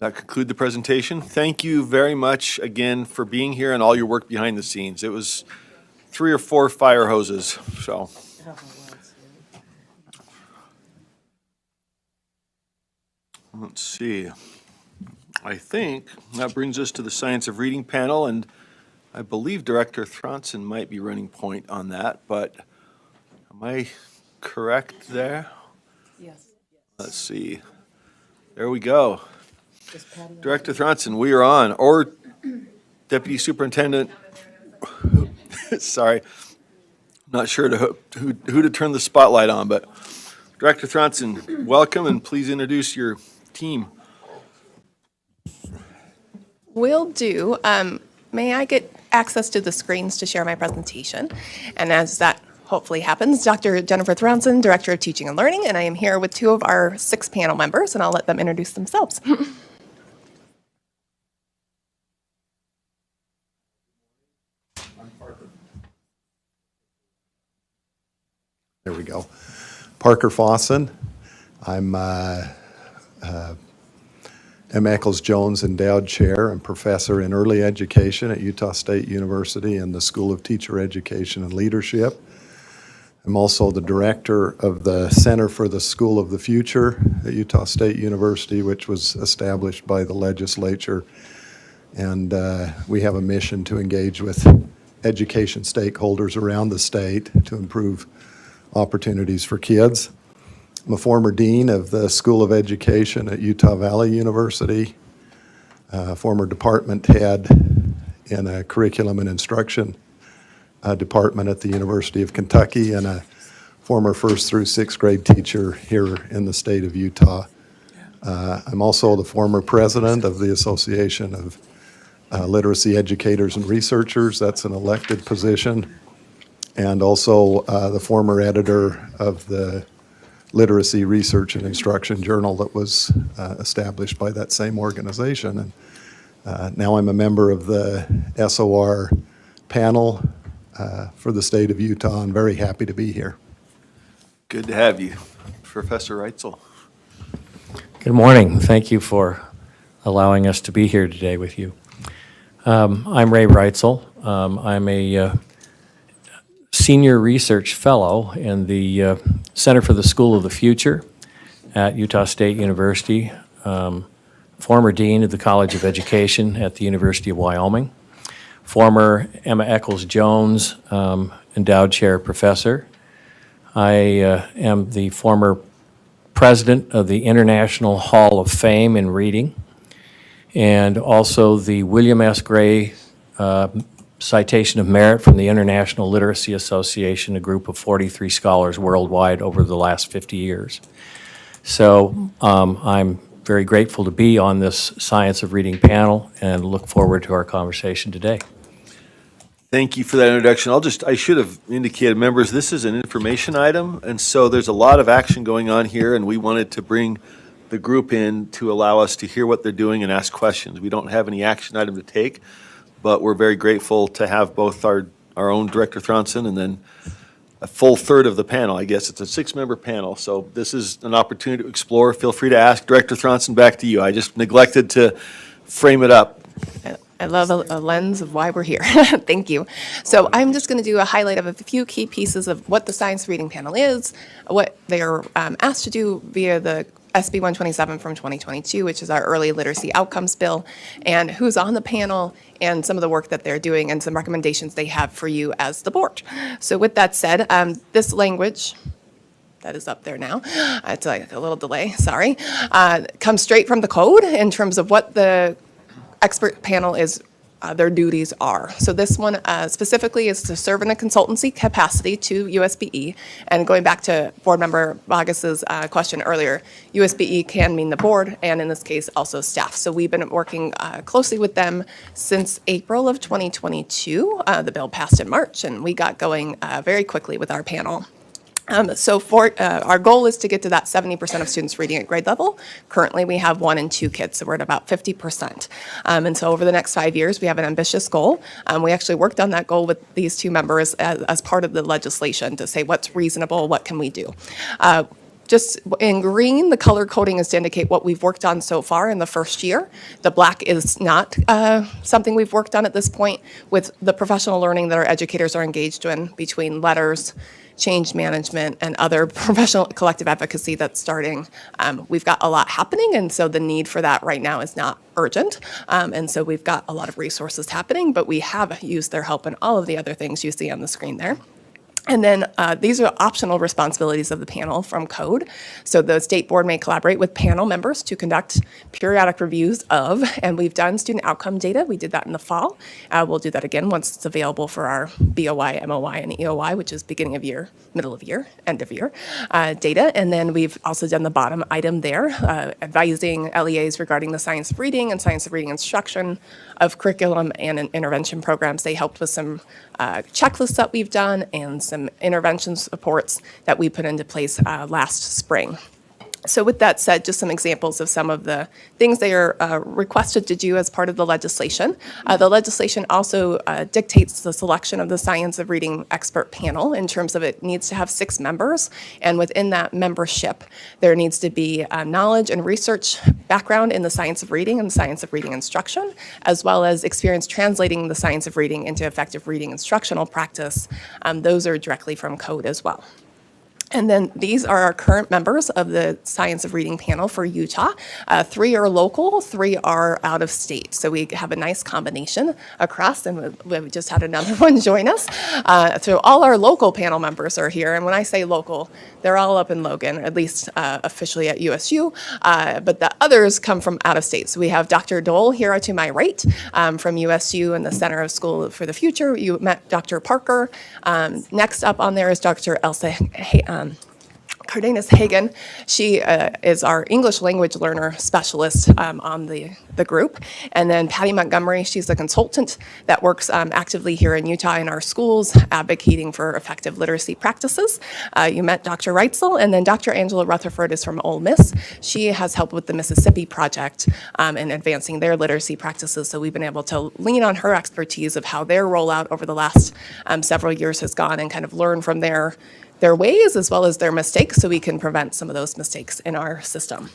that conclude the presentation. Thank you very much again for being here and all your work behind the scenes. It was 3 or 4 fire hoses, so. Let's see. I think that brings us to the Science of Reading panel, and I believe Director Thronson might be running point on that, but am I correct there? Yes. Let's see. There we go. Director Thronson, we are on, or Deputy Superintendent, sorry, not sure who to turn the spotlight on, but Director Thronson, welcome, and please introduce your team. Will do. May I get access to the screens to share my presentation? And as that hopefully happens, Dr. Jennifer Thronson, Director of Teaching and Learning, and I am here with 2 of our 6 panel members, and I'll let them introduce themselves. There we go. Parker Fawson. I'm M. Eccles Jones Endowed Chair and Professor in Early Education at Utah State University in the School of Teacher Education and Leadership. I'm also the Director of the Center for the School of the Future at Utah State University, which was established by the legislature. And we have a mission to engage with education stakeholders around the state to improve opportunities for kids. I'm a former dean of the School of Education at Utah Valley University, former department head in a curriculum and instruction department at the University of Kentucky, and a former 1st through 6th grade teacher here in the state of Utah. I'm also the former president of the Association of Literacy Educators and Researchers. That's an elected position. And also the former editor of the Literacy Research and Instruction Journal that was established by that same organization. And now I'm a member of the SOR panel for the state of Utah. I'm very happy to be here. Good to have you. Professor Reitzel. Good morning. Thank you for allowing us to be here today with you. I'm Ray Reitzel. I'm a Senior Research Fellow in the Center for the School of the Future at Utah State University, former Dean of the College of Education at the University of Wyoming, former Emma Eccles Jones Endowed Chair Professor. I am the former President of the International Hall of Fame in Reading, and also the William S. Gray Citation of Merit from the International Literacy Association, a group of 43 scholars worldwide over the last 50 years. So I'm very grateful to be on this Science of Reading panel and look forward to our conversation today. Thank you for that introduction. I should have indicated, members, this is an information item, and so there's a lot of action going on here, and we wanted to bring the group in to allow us to hear what they're doing and ask questions. We don't have any action item to take, but we're very grateful to have both our own Director Thronson and then a full third of the panel. I guess it's a 6-member panel, so this is an opportunity to explore. Feel free to ask. Director Thronson, back to you. I just neglected to frame it up. I love a lens of why we're here. Thank you. So I'm just going to do a highlight of a few key pieces of what the Science Reading Panel is, what they are asked to do via the SB 127 from 2022, which is our early literacy outcomes bill, and who's on the panel and some of the work that they're doing and some recommendations they have for you as the board. So with that said, this language that is up there now, it's like a little delay, sorry, comes straight from the code in terms of what the expert panel is, their duties are. So this one specifically is to serve in a consultancy capacity to USBE. And going back to Board Member Vargas's question earlier, USBE can mean the board, and in this case, also staff. So we've been working closely with them since April of 2022. The bill passed in March, and we got going very quickly with our panel. So for our goal is to get to that 70% of students reading at grade level. Currently, we have 1 and 2 kids, so we're at about 50%. And so over the next 5 years, we have an ambitious goal. We actually worked on that goal with these 2 members as part of the legislation to say what's reasonable, what can we do. Just in green, the color coding is to indicate what we've worked on so far in the first year. The black is not something we've worked on at this point with the professional learning that our educators are engaged in between letters, change management, and other professional collective advocacy that's starting. We've got a lot happening, and so the need for that right now is not urgent. And so we've got a lot of resources happening, but we have used their help in all of the other things you see on the screen there. And then these are optional responsibilities of the panel from code. So the state board may collaborate with panel members to conduct periodic reviews of, and we've done student outcome data. We did that in the fall. We'll do that again once it's available for our BOY, MOY, and EOY, which is beginning of year, middle of year, end of year data. And then we've also done the bottom item there, advising LEAs regarding the science of reading and science of reading instruction of curriculum and intervention programs. They helped with some checklists that we've done and some intervention supports that we put into place last spring. So with that said, just some examples of some of the things they are requested to do as part of the legislation. The legislation also dictates the selection of the Science of Reading expert panel in terms of it needs to have 6 members. And within that membership, there needs to be knowledge and research background in the science of reading and the science of reading instruction, as well as experience translating the science of reading into effective reading instructional practice. Those are directly from code as well. And then these are our current members of the Science of Reading panel for Utah. 3 are local, 3 are out of state. So we have a nice combination across, and we just had another one join us. So all our local panel members are here. And when I say local, they're all up in Logan, at least officially at USU. But the others come from out of state. So we have Dr. Dole here to my right from USU and the Center of School for the Future. You met Dr. Parker. Next up on there is Dr. Elsa Cardenas Hagen. She is our English language learner specialist on the group. And then Patty Montgomery, she's a consultant that works actively here in Utah in our schools, advocating for effective literacy practices. You met Dr. Reitzel, and then Dr. Angela Rutherford is from Ole Miss. She has helped with the Mississippi Project in advancing their literacy practices. So we've been able to lean on her expertise of how their rollout over the last several years has gone and kind of learn from their ways as well as their mistakes so we can prevent some of those mistakes in our system.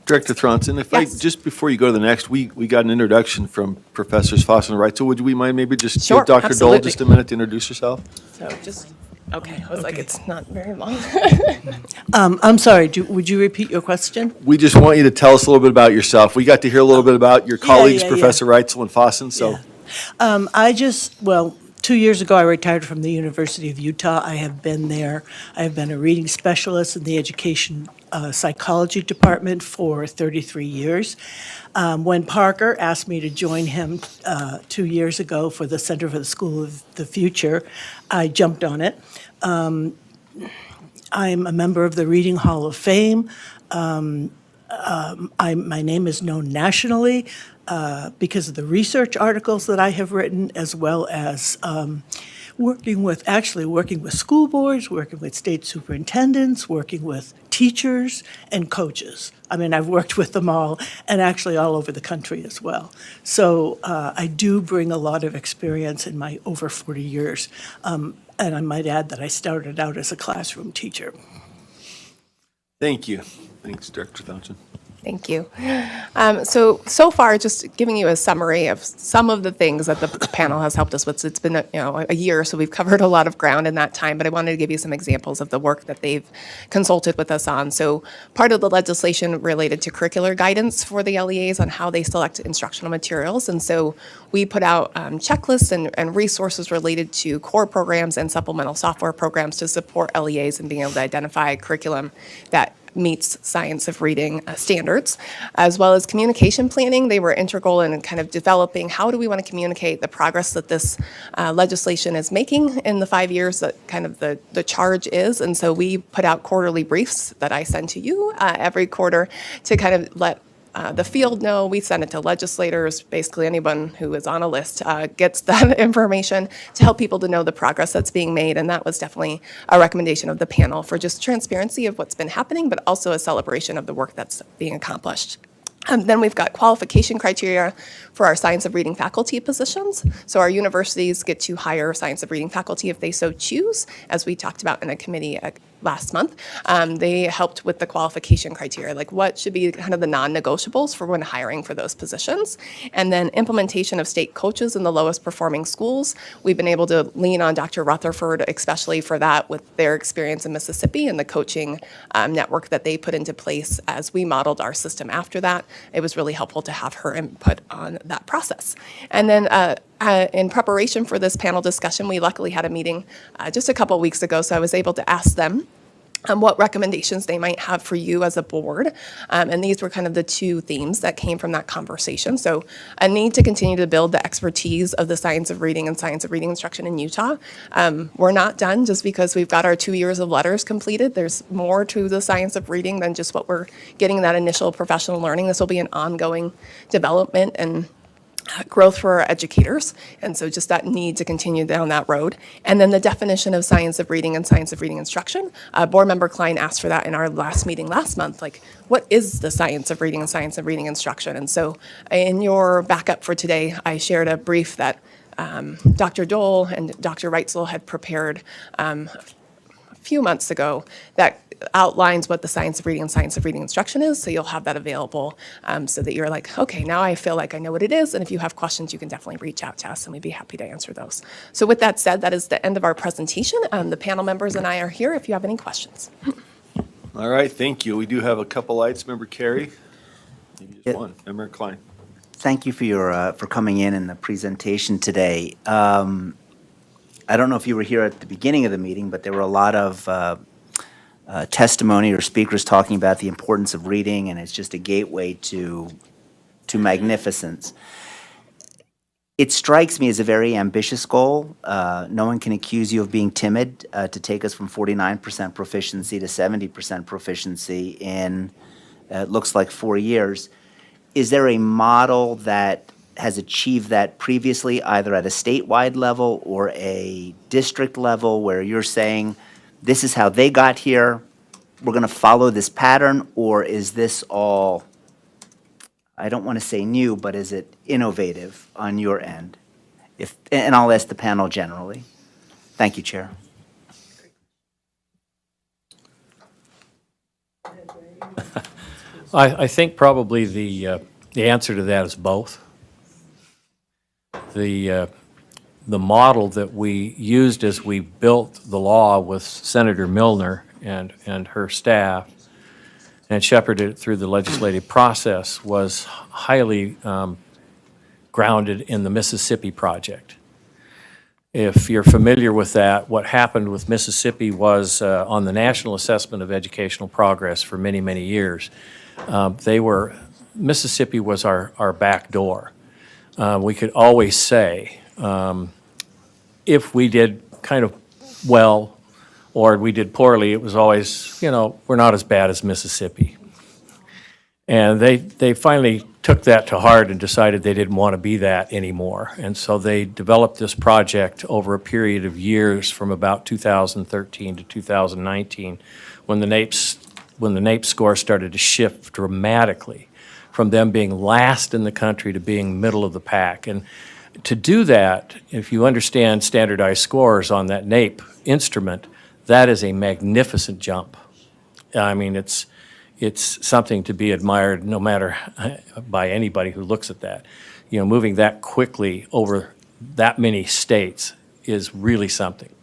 Director Thronson, if Yes. just before you go to the next, we got an introduction from Professors Foss and Wright. So would we mind maybe just Sure, give Dr. Dole absolutely. just a minute to introduce herself? So just, okay, I was like, it's not very long. I'm sorry, would you repeat your question? We just want you to tell us a little bit about yourself. We got to hear a little bit about your colleagues, yeah. Professor Reitzel and Fossen, so. Yeah. 2 years ago, I retired from the University of Utah. I have been there. I have been a reading specialist in the education psychology department for 33 years. When Parker asked me to join him 2 years ago for the Center for the School of the Future, I jumped on it. I'm a member of the Reading Hall of Fame. My name is known nationally because of the research articles that I have written, as well as working with school boards, working with state superintendents, working with teachers and coaches. I mean, I've worked with them all, and actually all over the country as well. So I do bring a lot of experience in my over 40 years. And I might add that I started out as a classroom teacher. Thank you. Thanks, Director Thronson. Thank you. So far, just giving you a summary of some of the things that the panel has helped us with. It's been a year, so we've covered a lot of ground in that time, but I wanted to give you some examples of the work that they've consulted with us on. So part of the legislation related to curricular guidance for the LEAs on how they select instructional materials. And so we put out checklists and resources related to core programs and supplemental software programs to support LEAs in being able to identify curriculum that meets science of reading standards, as well as communication planning. They were integral in kind of developing how do we want to communicate the progress that this legislation is making in the 5 years that kind of the charge is. And so we put out quarterly briefs that I send to you every quarter to kind of let the field know. We send it to legislators. Basically, anyone who is on a list gets that information to help people to know the progress that's being made. And that was definitely a recommendation of the panel for just transparency of what's been happening, but also a celebration of the work that's being accomplished. Then we've got qualification criteria for our science of reading faculty positions. So our universities get to hire science of reading faculty if they so choose, as we talked about in a committee last month. They helped with the qualification criteria, like what should be kind of the non-negotiables for when hiring for those positions. And then implementation of state coaches in the lowest performing schools. We've been able to lean on Dr. Rutherford, especially for that with their experience in Mississippi and the coaching network that they put into place as we modeled our system after that. It was really helpful to have her input on that process. And then in preparation for this panel discussion, we luckily had a meeting just a couple weeks ago, so I was able to ask them what recommendations they might have for you as a board. And these were kind of the two themes that came from that conversation. So a need to continue to build the expertise of the science of reading and science of reading instruction in Utah. We're not done just because we've got our 2 years of letters completed. There's more to the science of reading than just what we're getting in that initial professional learning. This will be an ongoing development and growth for our educators, and so just that need to continue down that road. And then the definition of science of reading and science of reading instruction. Board Member Klein asked for that in our last meeting last month, like, what is the science of reading and science of reading instruction? And so in your backup for today, I shared a brief that Dr. Dole and Dr. Reitzel had prepared a few months ago that outlines what the science of reading and science of reading instruction is, so you'll have that available so that you're like, okay, now I feel like I know what it is, and if you have questions, you can definitely reach out to us, and we'd be happy to answer those. So with that said, that is the end of our presentation. The panel members and I are here if you have any questions. All right, thank you. We do have a couple lights. Member Carey? Maybe just Yeah. one. Member Klein? Thank you for coming in and the presentation today. I don't know if you were here at the beginning of the meeting, but there were a lot of testimony or speakers talking about the importance of reading, and it's just a gateway to magnificence. It strikes me as a very ambitious goal. No one can accuse you of being timid to take us from 49% proficiency to 70% proficiency in, it looks like 4 years. Is there a model that has achieved that previously, either at a statewide level or a district level, where you're saying, this is how they got here, we're going to follow this pattern? Or is this all, I don't want to say new, but is it innovative on your end? And I'll ask the panel generally. Thank you, Chair. I think probably the answer to that is both. The model that we used as we built the law with Senator Milner and her staff and shepherded it through the legislative process was highly grounded in the Mississippi Project. If you're familiar with that, what happened with Mississippi was on the National Assessment of Educational Progress for many, many years, Mississippi was our back door. We could always say, if we did kind of well or we did poorly, it was always, we're not as bad as Mississippi. And they finally took that to heart and decided they didn't want to be that anymore. And so they developed this project over a period of years from about 2013 to 2019, when the NAEP score started to shift dramatically from them being last in the country to being middle of the pack. And to do that, if you understand standardized scores on that NAEP instrument, that is a magnificent jump. I mean, it's something to be admired no matter by anybody who looks at that. Moving that quickly over that many states is really something.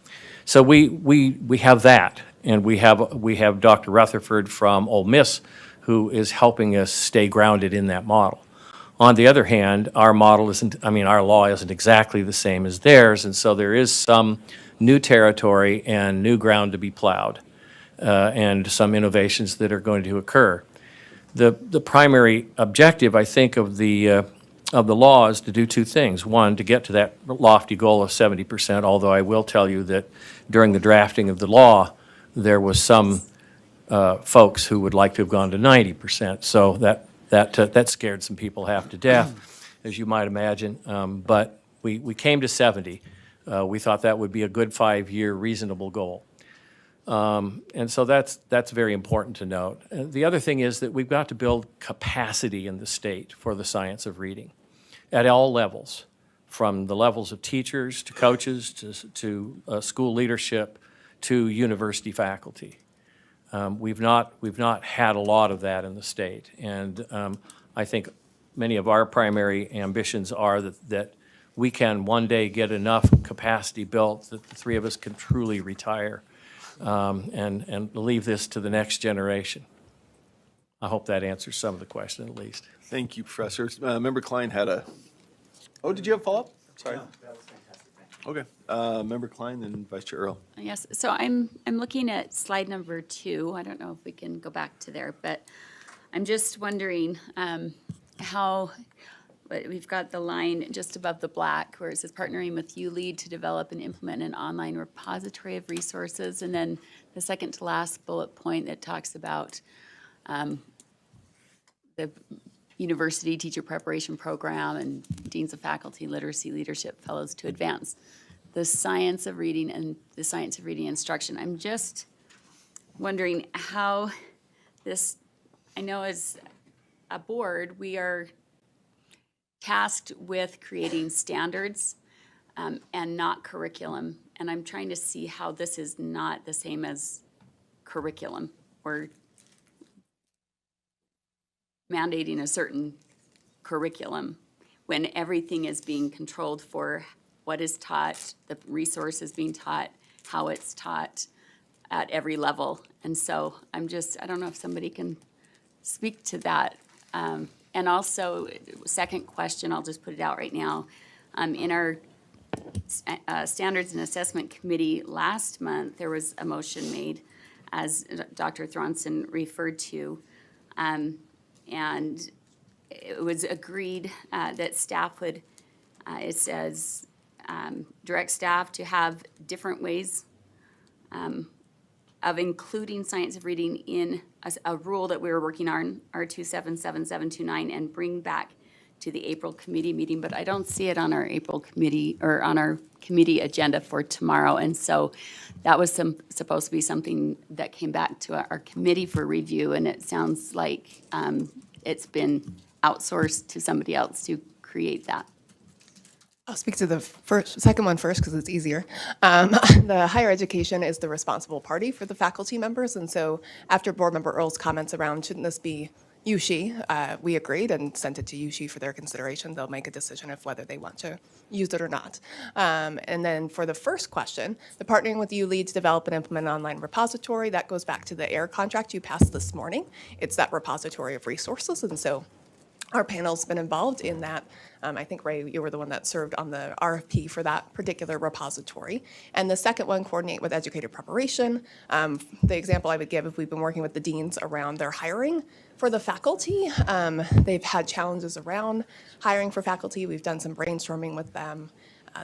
So we have that, and we have Dr. Rutherford from Ole Miss, who is helping us stay grounded in that model. On the other hand, our law isn't exactly the same as theirs, and so there is some new territory and new ground to be plowed, and some innovations that are going to occur. The primary objective, I think, of the law is to do two things. One, to get to that lofty goal of 70%, although I will tell you that during the drafting of the law, there was some folks who would like to have gone to 90%. So that scared some people half to death, as you might imagine. But we came to 70. We thought that would be a good 5-year reasonable goal. And so that's very important to note. The other thing is that we've got to build capacity in the state for the science of reading at all levels, from the levels of teachers to coaches to school leadership to university faculty. We've not had a lot of that in the state. And I think many of our primary ambitions are that we can one day get enough capacity built that the three of us can truly retire and leave this to the next generation. I hope that answers some of the question at least. Thank you, Professor. Member Klein had a, oh, did you have a follow-up? Sorry. Okay. Member Klein, then Vice Chair Earl. Yes, so I'm looking at slide number 2. I don't know if we can go back to there, but I'm just wondering how, but we've got the line just above the black where it says partnering with ULEAD to develop and implement an online repository of resources. And then the second to last bullet point that talks about the university teacher preparation program and deans of faculty literacy leadership fellows to advance the science of reading and the science of reading instruction. I'm just wondering how this, I know as a board, we are tasked with creating standards and not curriculum. And I'm trying to see how this is not the same as curriculum or mandating a certain curriculum when everything is being controlled for what is taught, the resources being taught, how it's taught at every level. And so I don't know if somebody can speak to that. And also, second question, I'll just put it out right now. In our Standards and Assessment Committee last month, there was a motion made, as Dr. Thronson referred to, and it was agreed that staff would, it says, direct staff to have different ways of including science of reading in a rule that we were working on, R277729, and bring back to the April committee meeting, but I don't see it on our April committee or on our committee agenda for tomorrow. And so that was supposed to be something that came back to our committee for review, and it sounds like it's been outsourced to somebody else to create that. I'll speak to the second one first because it's easier. The higher education is the responsible party for the faculty members, and so after Board Member Earl's comments around shouldn't this be USHE, we agreed and sent it to USHE for their consideration. They'll make a decision of whether they want to use it or not. And then for the first question, the partnering with ULEAD to develop and implement an online repository, that goes back to the AIR contract you passed this morning. It's that repository of resources, and so our panel's been involved in that. I think, Ray, you were the one that served on the RFP for that particular repository. And the second one, coordinate with educator preparation. The example I would give, if we've been working with the deans around their hiring for the faculty, they've had challenges around hiring for faculty. We've done some brainstorming with them,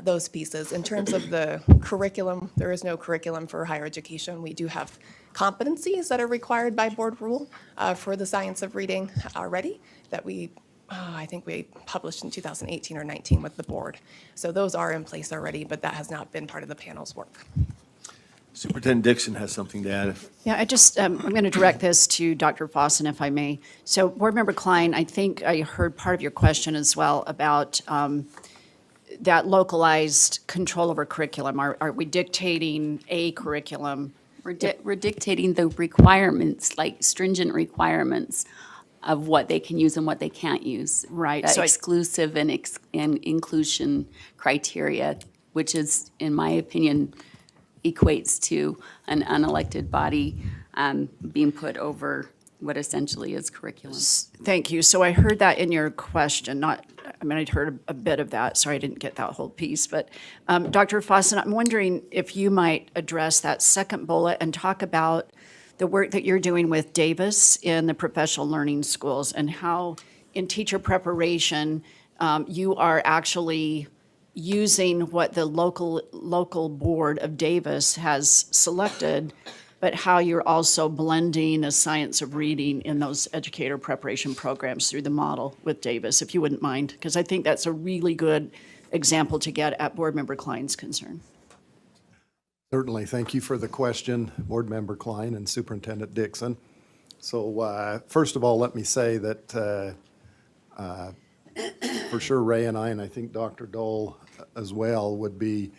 those pieces. In terms of the curriculum, there is no curriculum for higher education. We do have competencies that are required by board rule for the science of reading already that I think we published in 2018 or 19 with the board. So those are in place already, but that has not been part of the panel's work. Superintendent Dixon has something to add. Yeah, I'm going to direct this to Dr. Fossen, if I may. So, Board Member Klein, I think I heard part of your question as well about that localized control over curriculum. Are we dictating a curriculum? We're dictating the requirements, like stringent requirements of what they can use and what they can't use. Right. The So exclusive and inclusion criteria, which is, in my opinion, equates to an unelected body being put over what essentially is curriculum. Thank you. So I heard that in your question, I'd heard a bit of that. Sorry, I didn't get that whole piece. But Dr. Fossen, I'm wondering if you might address that second bullet and talk about the work that you're doing with Davis in the professional learning schools and how in teacher preparation you are actually using what the local board of Davis has selected, but how you're also blending a science of reading in those educator preparation programs through the model with Davis, if you wouldn't mind, because I think that's a really good example to get at Board Member Klein's concern. Certainly. Thank you for the question, Board Member Klein and Superintendent Dixon. So first of all, let me say that for sure Ray and I think Dr. Dole as well, would be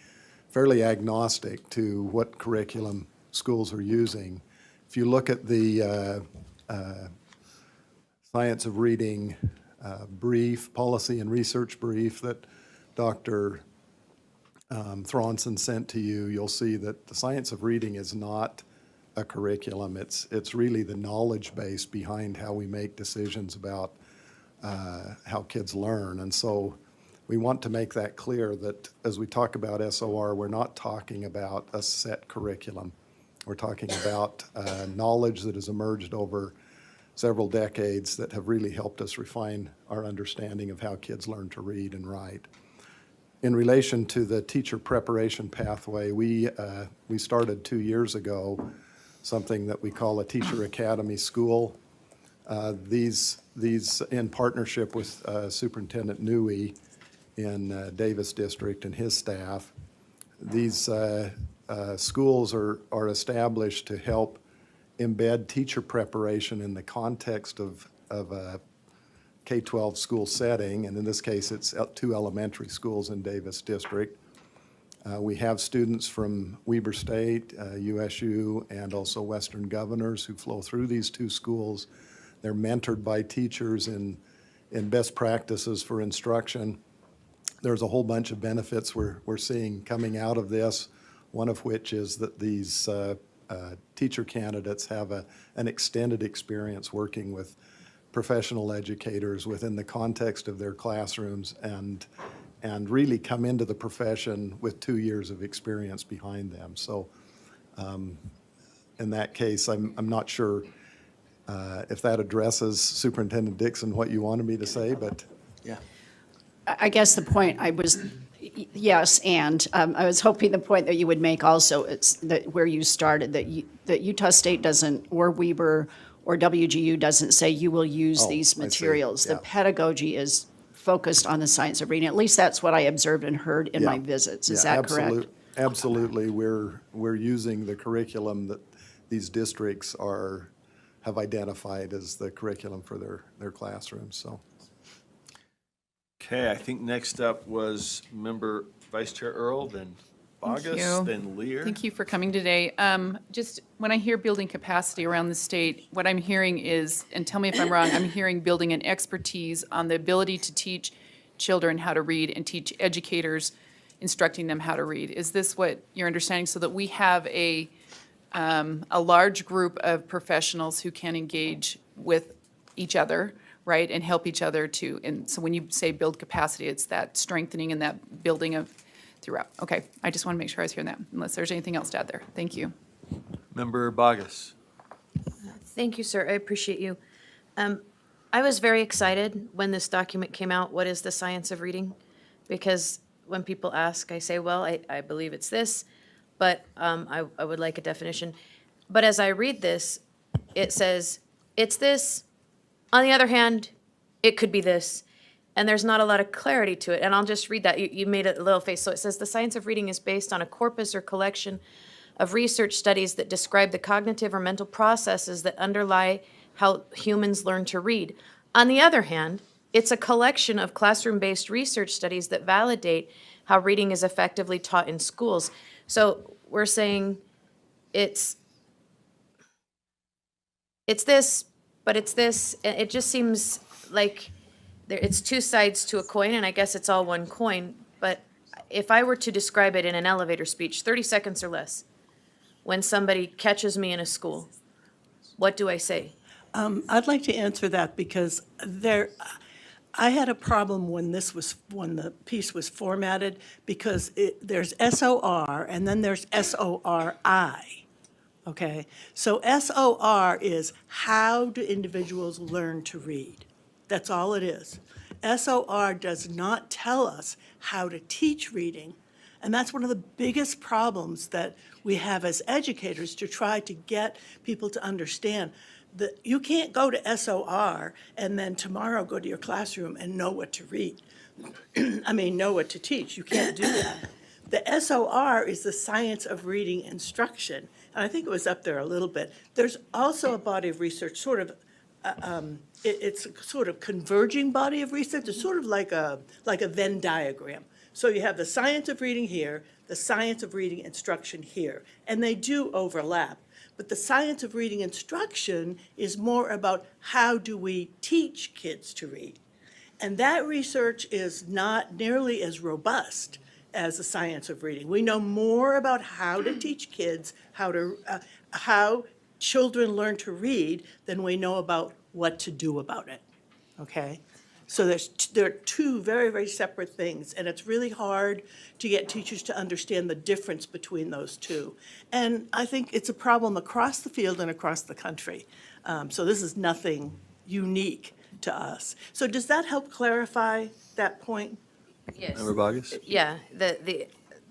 fairly agnostic to what curriculum schools are using. if you look at the Science of Reading brief, policy and research brief that Dr. Thronson sent to you, you'll see that the science of reading is not a curriculum. It's really the knowledge base behind how we make decisions about how kids learn. And so we want to make that clear that as we talk about SOR, we're not talking about a set curriculum. We're talking about knowledge that has emerged over several decades that have really helped us refine our understanding of how kids learn to read and write. In relation to the teacher preparation pathway, we started 2 years ago something that we call a Teacher Academy School. These in partnership with Superintendent Newey in Davis District and his staff. These schools are established to help embed teacher preparation in the context of a K-12 school setting, and in this case, it's 2 elementary schools in Davis District. We have students from Weber State, USU, and also Western Governors who flow through these 2 schools. They're mentored by teachers in best practices for instruction. There's a whole bunch of benefits we're seeing coming out of this, one of which is that these teacher candidates have an extended experience working with professional educators within the context of their classrooms and really come into the profession with 2 years of experience behind them. So in that case, I'm not sure if that addresses Superintendent Dixon what you wanted me to say, but yeah. I guess the point I was, yes, and I was hoping the point that you would make also, it's that where you started, that Utah State doesn't, or Weber, or WGU doesn't say you will use these I see. materials. The Yeah. pedagogy is focused on the science of reading. At least that's what I observed and heard in my Yeah. visits. Is Yeah, that correct? Absolutely. We're using the curriculum that these districts have identified as the curriculum for their classrooms, so. Okay, I think next up was Member Vice Chair Earl, then Thank Bogus, you. then Lear. Thank you for coming today. Just when I hear building capacity around the state, what I'm hearing is, and tell me if I'm wrong, I'm hearing building an expertise on the ability to teach children how to read and teach educators instructing them how to read. Is this what you're understanding? So that we have a large group of professionals who can engage with each other, right, and help each other to, and so when you say build capacity, it's that strengthening and that building of throughout. Okay, I just want to make sure I was hearing that, unless there's anything else to add there. Thank you. Member Bogus. Thank you, sir. I appreciate you. I was very excited when this document came out, what is the science of reading? Because when people ask, I say, well, I believe it's this, but I would like a definition. But as I read this, it says, it's this. On the other hand, it could be this. And there's not a lot of clarity to it. And I'll just read that. You made a little face. So it says, the science of reading is based on a corpus or collection of research studies that describe the cognitive or mental processes that underlie how humans learn to read. On the other hand, it's a collection of classroom-based research studies that validate how reading is effectively taught in schools. So we're saying it's this, but it's this. It just seems like it's 2 sides to a coin, and I guess it's all one coin. But if I were to describe it in an elevator speech, 30 seconds or less, when somebody catches me in a school, what do I say? I'd like to answer that because I had a problem when the piece was formatted because there's SOR and then there's SORI. Okay, so SOR is how do individuals learn to read? That's all it is. SOR does not tell us how to teach reading. And that's one of the biggest problems that we have as educators, to try to get people to understand that you can't go to SOR and then tomorrow go to your classroom and know what to read. I mean, know what to teach. You can't do that. The SOR is the science of reading instruction. And I think it was up there a little bit. There's also a body of research, sort of, it's a sort of converging body of research. It's sort of like a Venn diagram. So you have the science of reading here, the science of reading instruction here, and they do overlap. But the science of reading instruction is more about how do we teach kids to read. And that research is not nearly as robust as the science of reading. We know more about how to teach kids how children learn to read than we know about what to do about it, okay? So there are two very, very separate things, and it's really hard to get teachers to understand the difference between those two. And I think it's a problem across the field and across the country. So this is nothing unique to us. So does that help clarify that point? Yes. Member Bogus? Yeah,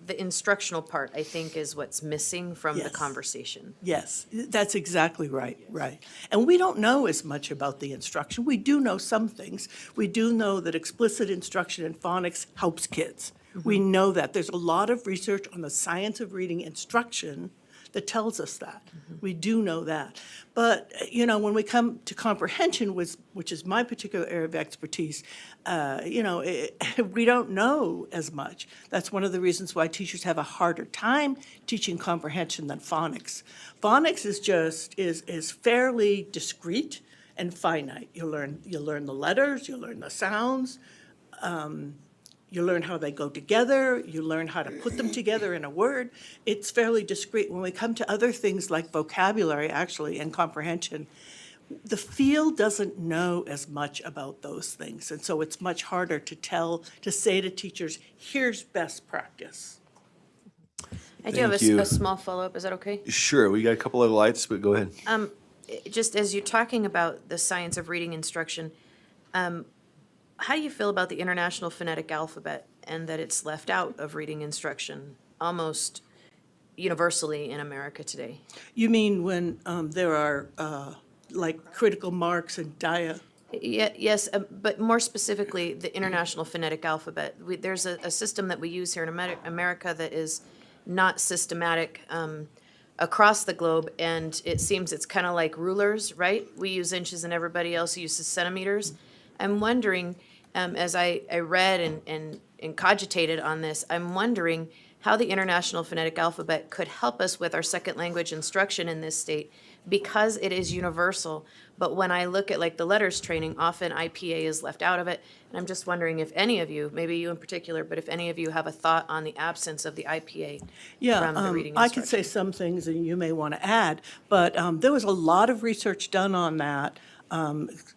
the instructional part, I think, is what's missing from the Yes. conversation. Yes, that's exactly right, right. And we don't know as much about the instruction. We do know some things. We do know that explicit instruction in phonics helps kids. We know that. There's a lot of research on the science of reading instruction that tells us that. We do know that. But, you know, when we come to comprehension, which is my particular area of expertise, we don't know as much. That's one of the reasons why teachers have a harder time teaching comprehension than phonics. Phonics is fairly discrete and finite. You'll learn the letters, you'll learn the sounds, you learn how they go together, you learn how to put them together in a word. It's fairly discrete. When we come to other things like vocabulary, actually, and comprehension, the field doesn't know as much about those things. And so it's much harder to say to teachers, here's best practice. I do have Thank you. a small follow-up, is that okay? Sure, we got a couple of lights, but go ahead. Just as you're talking about the science of reading instruction, how do you feel about the International Phonetic Alphabet and that it's left out of reading instruction almost universally in America today? You mean when there are like critical marks and Yes, but more specifically, the International Phonetic Alphabet. There's a system that we use here in America that is not systematic across the globe, and it seems it's kind of like rulers, right? We use inches and everybody else uses centimeters. I'm wondering, as I read and cogitated on this, I'm wondering how the International Phonetic Alphabet could help us with our second language instruction in this state, because it is universal. But when I look at like the letters training, often IPA is left out of it. And I'm just wondering if any of you, maybe you in particular, but if any of you have a thought on the absence of the IPA from the reading I could instruction. say some things and you may want to add, but there was a lot of research done on that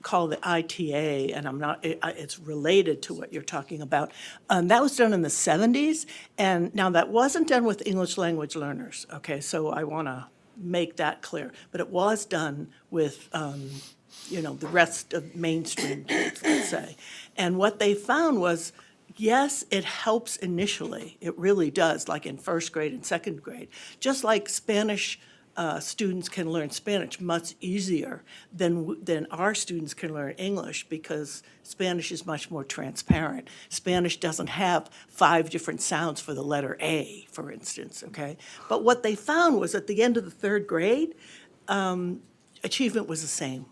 called the ITA, and it's related to what you're talking about. That was done in the 70s, and now that wasn't done with English language learners, okay? So I want to make that clear. But it was done with, the rest of mainstream kids, let's say. And what they found was, yes, it helps initially. It really does, like in first grade and second grade. Just like Spanish students can learn Spanish much easier than our students can learn English, because Spanish is much more transparent. Spanish doesn't have 5 different sounds for the letter A, for instance, okay? But what they found was at the end of the third grade, achievement was the same.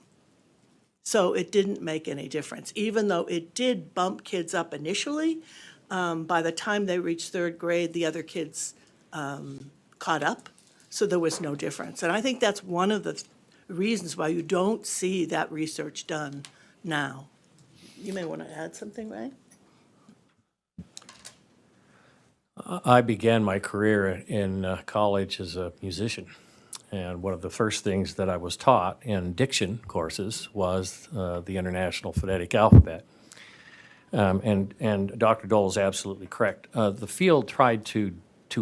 So it didn't make any difference. Even though it did bump kids up initially, by the time they reached third grade, the other kids caught up. So there was no difference. And I think that's one of the reasons why you don't see that research done now. You may want to add something, Ray? I began my career in college as a musician, and one of the first things that I was taught in diction courses was the International Phonetic Alphabet. And Dr. Dole is absolutely correct. The field tried to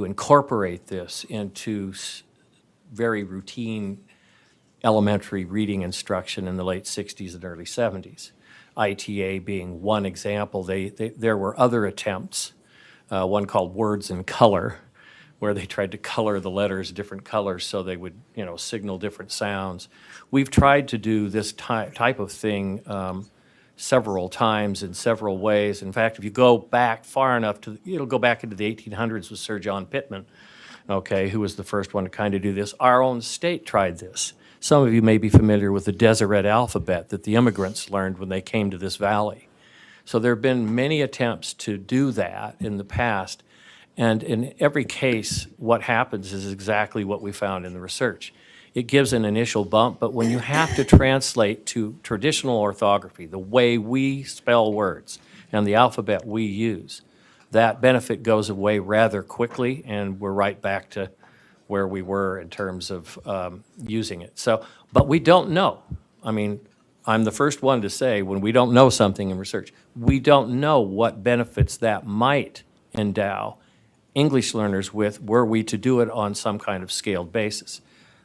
incorporate this into very routine elementary reading instruction in the late 60s and early 70s. ITA being one example. There were other attempts, one called Words in Color, where they tried to color the letters different colors so they would, signal different sounds. We've tried to do this type of thing several times in several ways. In fact, if you go back far enough it'll go back into the 1800s with Sir John Pittman, okay, who was the first one to kind of do this. Our own state tried this. Some of you may be familiar with the Deseret alphabet that the immigrants learned when they came to this valley. So there have been many attempts to do that in the past, and in every case, what happens is exactly what we found in the research. it gives an initial bump, but when you have to translate to traditional orthography, the way we spell words and the alphabet we use, that benefit goes away rather quickly, and we're right back to where we were in terms of using it. So, but we don't know. I mean, I'm the first one to say, when we don't know something in research, we don't know what benefits that might endow English learners with were we to do it on some kind of scaled basis.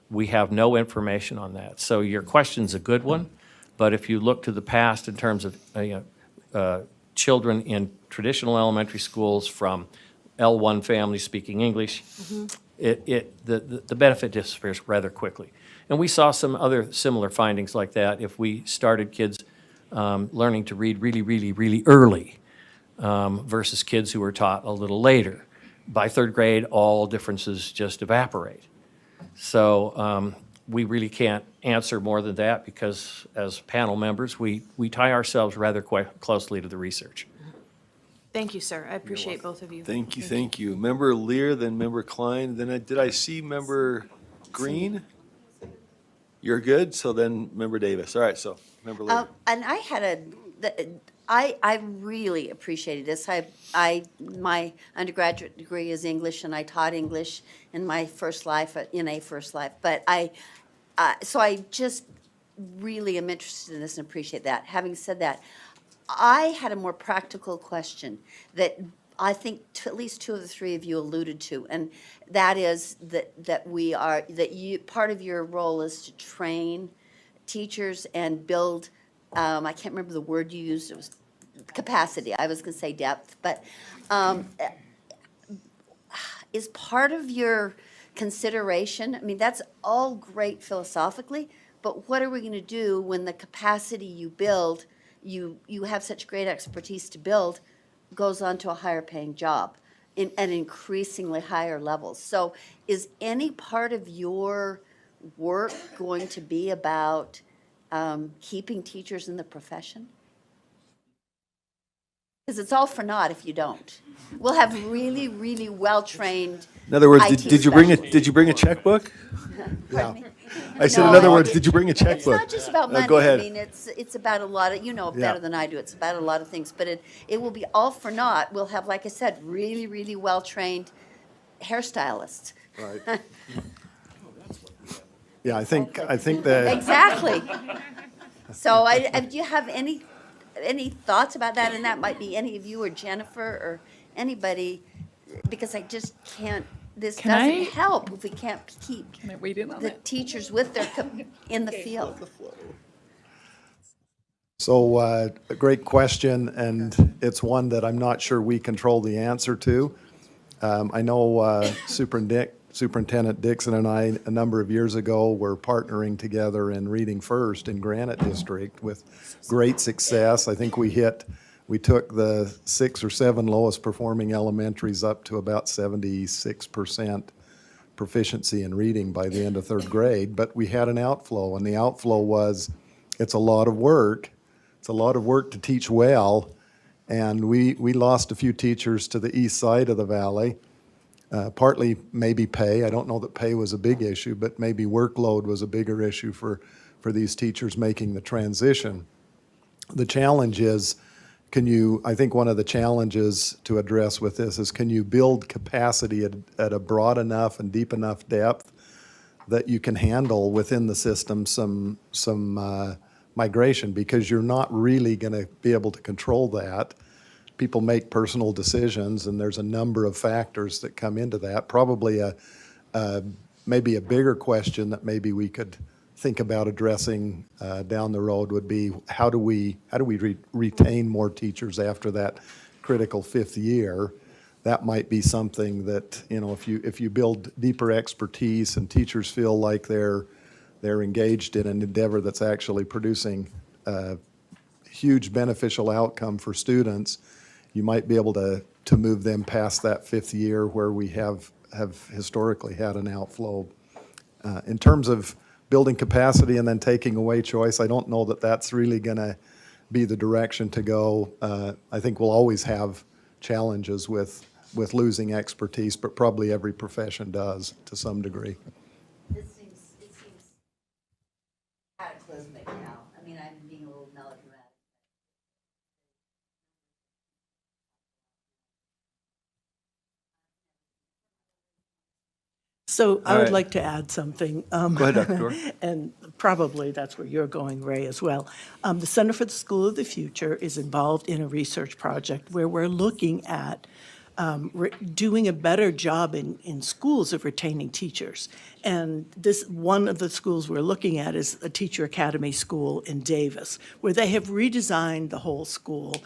We have no information on that. So your question's a good one, but if you look to the past in terms of children in traditional elementary schools from L1 families speaking English, the benefit disappears rather quickly. And we saw some other similar findings like that if we started kids learning to read really, really, really early versus kids who were taught a little later. By third grade, all differences just evaporate. So we really can't answer more than that because as panel members, we tie ourselves rather quite closely to the research. Thank you, sir. I appreciate both of you. Thank you, thank you. Member Lear, then Member Klein, then did I see Member Green? You're good, so then Member Davis. All right, so Member Lear. And I had I really appreciated this. My undergraduate degree is English, and I taught English in my first life, in a first life. But so I just really am interested in this and appreciate that. Having said that, I had a more practical question that I think at least two of the three of you alluded to, and that is part of your role is to train teachers and build. I can't remember the word you used. It was capacity. I was going to say depth, but is part of your consideration? I mean, that's all great philosophically, but what are we going to do when the capacity you build, you have such great expertise to build, goes on to a higher paying job at increasingly higher levels? So is any part of your work going to be about keeping teachers in the profession? Because it's all for naught if you don't. We'll have really, really well-trained In other words, IT did you bring a specialists. checkbook? Pardon me? I said, in No, other words, did you bring a It's checkbook? not just about money. Go ahead. I mean, it's about a lot of, you know Yeah. better than I do, it's about a lot of things. But it will be all for naught. We'll have, like I said, really, really well-trained hairstylists. Right. Yeah, I think that, Exactly. So do you have any thoughts about that? And that might be any of you or Jennifer or anybody, because I just can't, this Can doesn't I- help if we can't keep Can I wade in on the that? teachers with their, in the field. so a great question, and it's one that I'm not sure we control the answer to. I know Superintendent Dixon and I, a number of years ago, were partnering together in Reading First in Granite District with great success. I think we took the 6 or 7 lowest performing elementaries up to about 76% proficiency in reading by the end of third grade, but we had an outflow, and the outflow was, it's a lot of work. It's a lot of work to teach well, and we lost a few teachers to the east side of the valley. Partly maybe pay. I don't know that pay was a big issue, but maybe workload was a bigger issue for these teachers making the transition. The challenge is, I think one of the challenges to address with this is, can you build capacity at a broad enough and deep enough depth that you can handle within the system some migration, because you're not really going to be able to control that. People make personal decisions, and there's a number of factors that come into that. Probably maybe a bigger question that maybe we could think about addressing down the road would be, how do we retain more teachers after that critical 5th year? That might be something that, if you build deeper expertise and teachers feel like they're engaged in an endeavor that's actually producing huge beneficial outcome for students, you might be able to move them past that 5th year where we have historically had an outflow. In terms of building capacity and then taking away choice, I don't know that that's really going to be the direction to go. I think we'll always have challenges with losing expertise, but probably every profession does to some degree. It seems So I All would right. like to add something. Go ahead, Dr. Dorr. And probably that's where you're going, Ray, as well. The Center for the School of the Future is involved in a research project where we're looking at doing a better job in schools of retaining teachers. And this, one of the schools we're looking at is a Teacher Academy School in Davis, where they have redesigned the whole school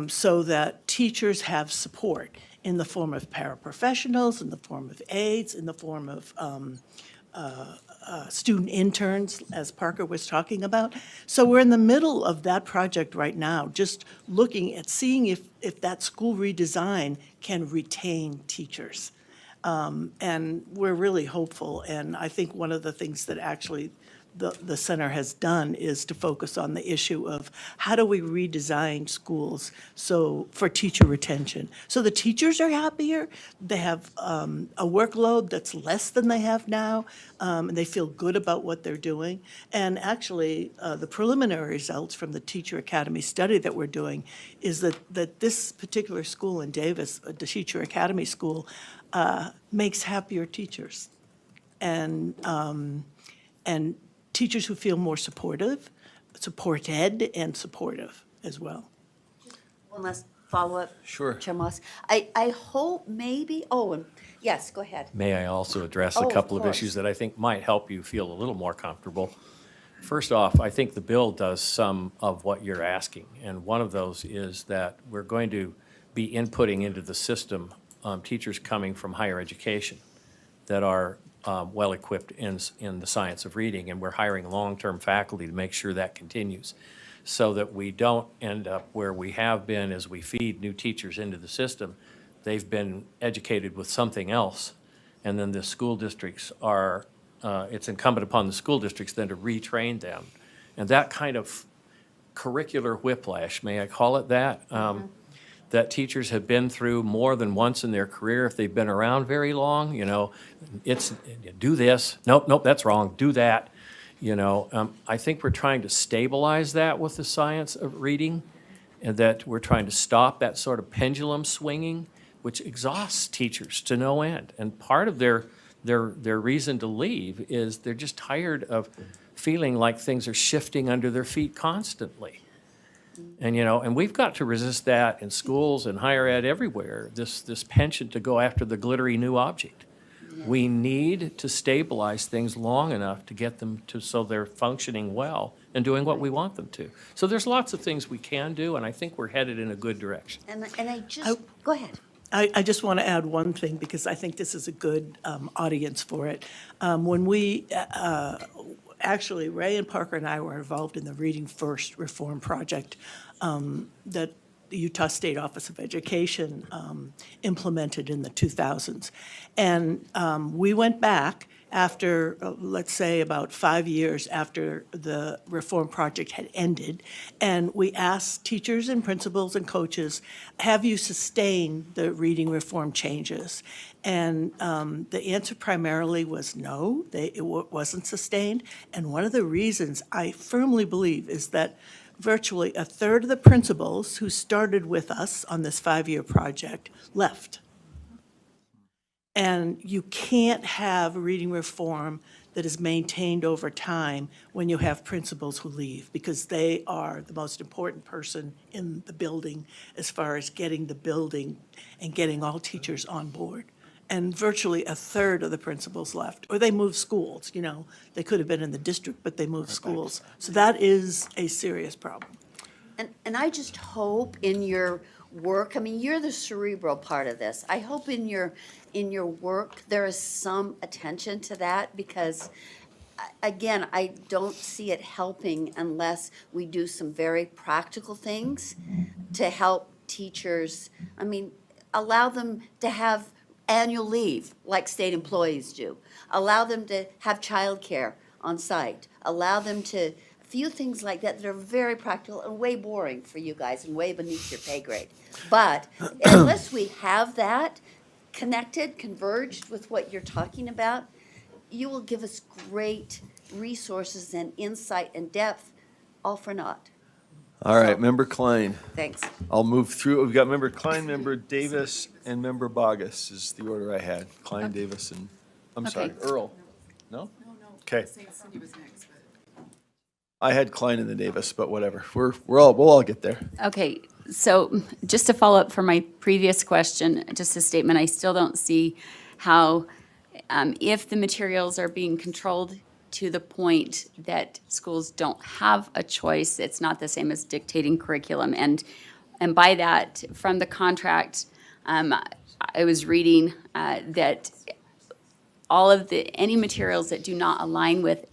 so that teachers have support in the form of paraprofessionals, in the form of aides, in the form of student interns, as Parker was talking about. So we're in the middle of that project right now, just looking at seeing if that school redesign can retain teachers. And we're really hopeful, and I think one of the things that actually the center has done is to focus on the issue of how do we redesign schools so, for teacher retention? So the teachers are happier, they have a workload that's less than they have now, and they feel good about what they're doing. And actually, the preliminary results from the Teacher Academy study that we're doing is that this particular school in Davis, the Teacher Academy School, makes happier teachers. And teachers who feel more supported, and supportive as well. One last follow-up. Sure. Chair Moss. I hope maybe, yes, go ahead. May I also address Oh, a of couple of course. issues that I think might help you feel a little more comfortable? First off, I think the bill does some of what you're asking, and one of those is that we're going to be inputting into the system teachers coming from higher education that are well-equipped in the science of reading, and we're hiring long-term faculty to make sure that continues, so that we don't end up where we have been as we feed new teachers into the system. They've been educated with something else, and then the school districts are, it's incumbent upon the school districts then to retrain them. And that kind of curricular whiplash, may I call it that, that teachers have been through more than once in their career if they've been around very long, it's, do this, nope, that's wrong, do that. I think we're trying to stabilize that with the science of reading, and that we're trying to stop that sort of pendulum swinging, which exhausts teachers to no end. And part of their reason to leave is they're just tired of feeling like things are shifting under their feet constantly. And we've got to resist that in schools and higher ed everywhere, this penchant to go after the glittery new object. We need to stabilize things long enough to get them to, so they're functioning well and doing what we want them to. So there's lots of things we can do, and I think we're headed in a good direction. And I just, go ahead. I just want to add one thing, because I think this is a good audience for it. When we, actually, Ray and Parker and I were involved in the Reading First Reform Project that the Utah State Office of Education implemented in the 2000s. And we went back after, let's say, about 5 years after the reform project had ended, and we asked teachers and principals and coaches, have you sustained the reading reform changes? And the answer primarily was no, it wasn't sustained. And one of the reasons I firmly believe is that virtually a third of the principals who started with us on this 5-year project left. And you can't have reading reform that is maintained over time when you have principals who leave, because they are the most important person in the building as far as getting the building and getting all teachers on board. And virtually a third of the principals left, or they moved schools, They could have been in the district, but they moved schools. So that is a serious problem. And I just hope in your work, you're the cerebral part of this. I hope in your work, there is some attention to that, because again, I don't see it helping unless we do some very practical things to help teachers. Allow them to have annual leave like state employees do. Allow them to have childcare on site. Allow them to, a few things like that are very practical and way boring for you guys and way beneath your pay grade. But unless we have that connected, converged with what you're talking about, you will give us great resources and insight and depth, all for naught. All right, So- Member Klein. Thanks. I'll move through. We've got Member Klein, Member Davis, and Member Bogus is the order I had. Klein, Davis, and I'm sorry, Okay. Earl. No? Okay. I had Klein and the Davis, but whatever. We'll all get there. Okay, so just to follow up from my previous question, just a statement, I still don't see how, if the materials are being controlled to the point that schools don't have a choice, it's not the same as dictating curriculum. And by that, from the contract, I was reading that all of any materials that do not align with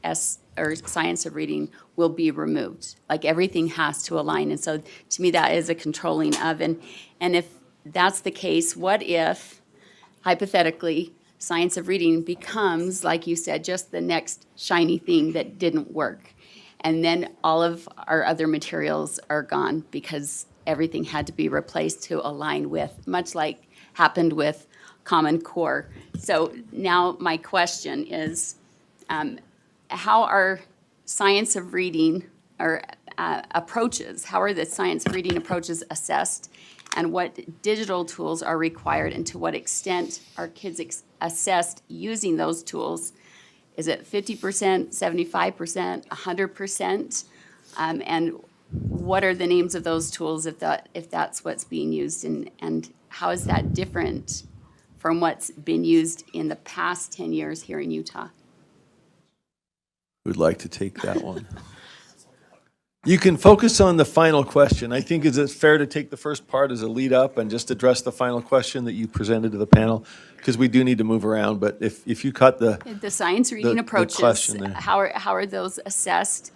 or science of reading will be removed. Like everything has to align. And so to me, that is a controlling of. And if that's the case, what if hypothetically science of reading becomes, like you said, just the next shiny thing that didn't work? And then all of our other materials are gone because everything had to be replaced to align with, much like happened with Common Core. So now my question is, how are science of reading or approaches, how are the science of reading approaches assessed? And what digital tools are required, and to what extent are kids assessed using those tools? Is it 50%, 75%, 100%? And what are the names of those tools if that's what's being used? And how is that different from what's been used in the past 10 years here in Utah? Who'd like to take that one? You can focus on the final question. I think, is it fair to take the first part as a lead up and just address the final question that you presented to the panel? Because we do need to move around, but if you cut the Science reading the approaches, question there. how are those assessed?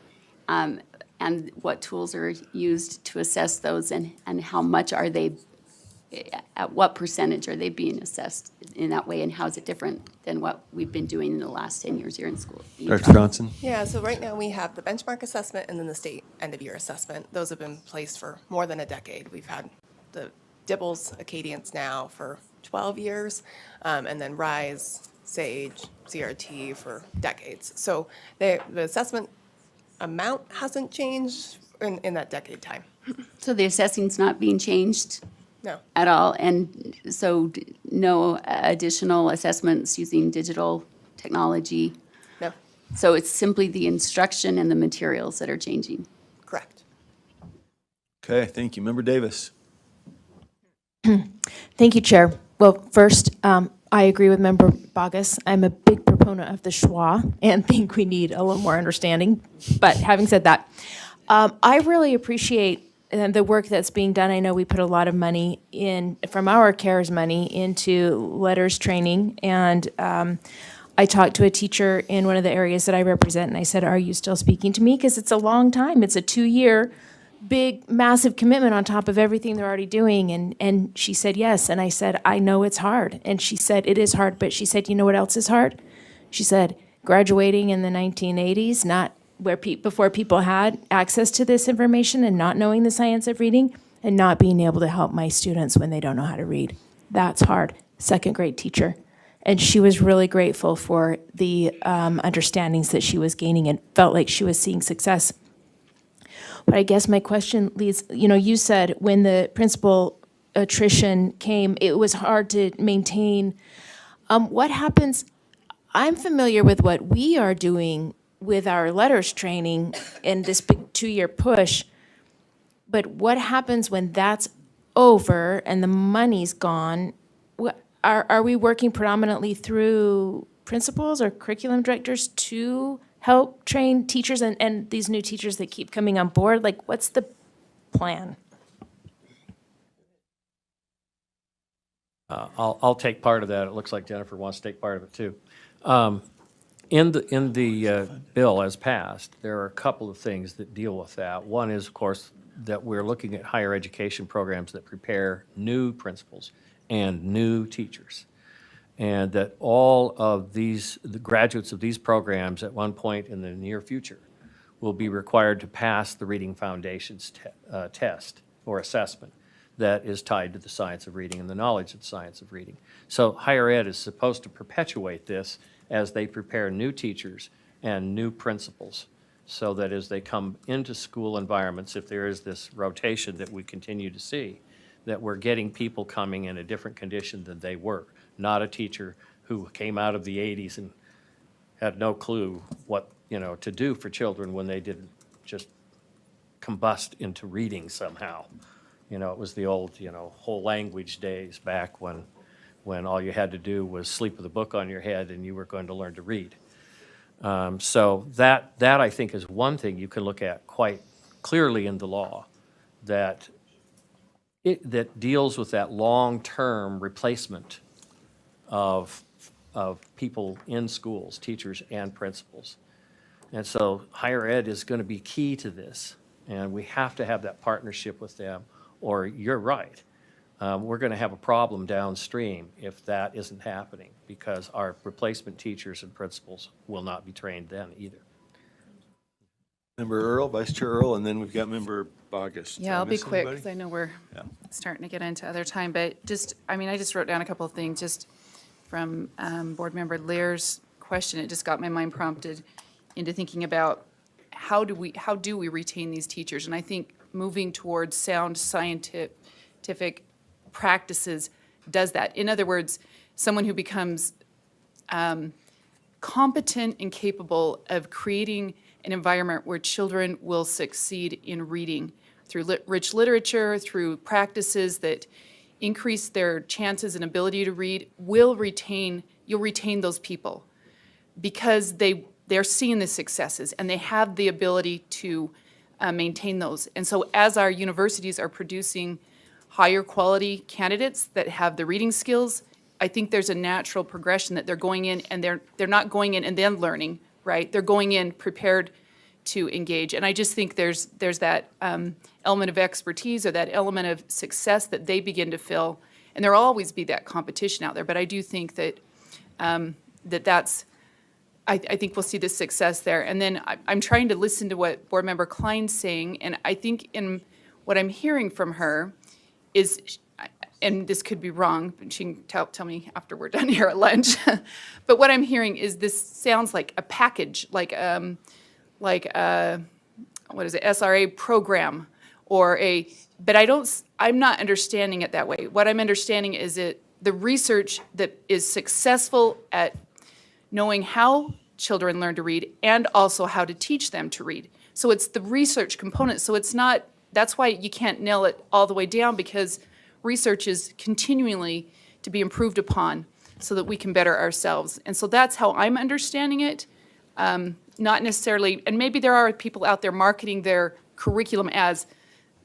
And what tools are used to assess those, and how much are they, at what percentage are they being assessed in that way, and how is it different than what we've been doing in the last 10 years here in school? Dr. Johnson? Yeah, so right now we have the benchmark assessment and then the state end-of-year assessment. Those have been placed for more than a decade. We've had the Dibbles Acadience now for 12 years, and then RISE, SAGE, CRT for decades. So the assessment amount hasn't changed in that decade time. So the assessing's not being changed No. at all, and so no additional assessments using digital technology? No, So it's simply the instruction and the materials that are changing? correct. Okay, thank you. Member Davis? Thank you, Chair. Well, first, I agree with Member Bogus. I'm a big proponent of the schwa and think we need a little more understanding. But having said that, I really appreciate the work that's being done. I know we put a lot of money in, from our CARES money, into letters training. And I talked to a teacher in one of the areas that I represent, and I said, "Are you still speaking to me?" Because it's a long time. It's a 2-year big, massive commitment on top of everything they're already doing. And she said, yes. And I said, I know it's hard. And she said, it is hard. But she said, you know what else is hard? She said, graduating in the 1980s, not where before people had access to this information, and not knowing the science of reading, and not being able to help my students when they don't know how to read. That's hard. Second grade teacher. And she was really grateful for the understandings that she was gaining, and felt like she was seeing success. But I guess my question leads, you said when the principal attrition came, it was hard to maintain. What happens, I'm familiar with what we are doing with our letters training and this big 2-year push, but what happens when that's over and the money's gone? Are we working predominantly through principals or curriculum directors to help train teachers and these new teachers that keep coming on board? Like, what's the plan? I'll take part of that. It looks like Jennifer wants to take part of it too. In the bill as passed, there are a couple of things that deal with that. One is, of course, that we're looking at higher education programs that prepare new principals and new teachers. And that all of the graduates of these programs at one point in the near future will be required to pass the Reading Foundations test or assessment that is tied to the science of reading and the knowledge of the science of reading. So higher ed is supposed to perpetuate this as they prepare new teachers and new principals, so that as they come into school environments, if there is this rotation that we continue to see, that we're getting people coming in a different condition than they were. Not a teacher who came out of the 80s and had no clue what, to do for children when they didn't just combust into reading somehow. It was the old, whole language days back when all you had to do was sleep with a book on your head and you were going to learn to read. So that I think is one thing you can look at quite clearly in the law, that deals with that long-term replacement of people in schools, teachers and principals. And so higher ed is going to be key to this, and we have to have that partnership with them, or you're right. We're going to have a problem downstream if that isn't happening, because our replacement teachers and principals will not be trained then either. Member Earl, Vice Chair Earl, and then we've got Member Bogus. Did I Yeah, I'll be miss quick, anybody? because I know we're starting to get into other time, but I just wrote down a couple of things, just from Board Member Lear's question. It just got my mind prompted into thinking about how do we retain these teachers? And I think moving towards sound scientific practices does that. In other words, someone who becomes competent and capable of creating an environment where children will succeed in reading through rich literature, through practices that increase their chances and ability to read, you'll retain those people because they're seeing the successes and they have the ability to maintain those. And so as our universities are producing higher quality candidates that have the reading skills, I think there's a natural progression that they're going in and they're not going in and then learning, right? They're going in prepared to engage. And I just think there's that element of expertise or that element of success that they begin to fill. And there'll always be that competition out there, but I do think that I think we'll see the success there. And then I'm trying to listen to what Board Member Klein's saying, and I think in what I'm hearing from her is, and this could be wrong, but she can tell me after we're done here at lunch, but what I'm hearing is this sounds like a package, like what is it, SRA program, but I'm not understanding it that way. What I'm understanding is the research that is successful at knowing how children learn to read and also how to teach them to read. So it's the research component. So it's not, that's why you can't nail it all the way down, because research is continually to be improved upon so that we can better ourselves. And so that's how I'm understanding it. Not necessarily, and maybe there are people out there marketing their curriculum as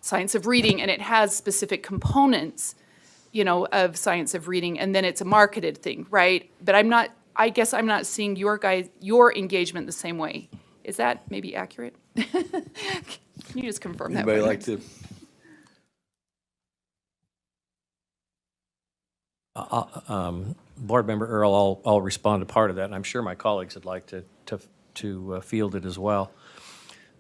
science of reading, and it has specific components, of science of reading, and then it's a marketed thing, right? But I guess I'm not seeing your engagement the same way. Is that maybe accurate? Can you just confirm that? Anybody like to? Board Member Earl, I'll respond to part of that, and I'm sure my colleagues would like to field it as well.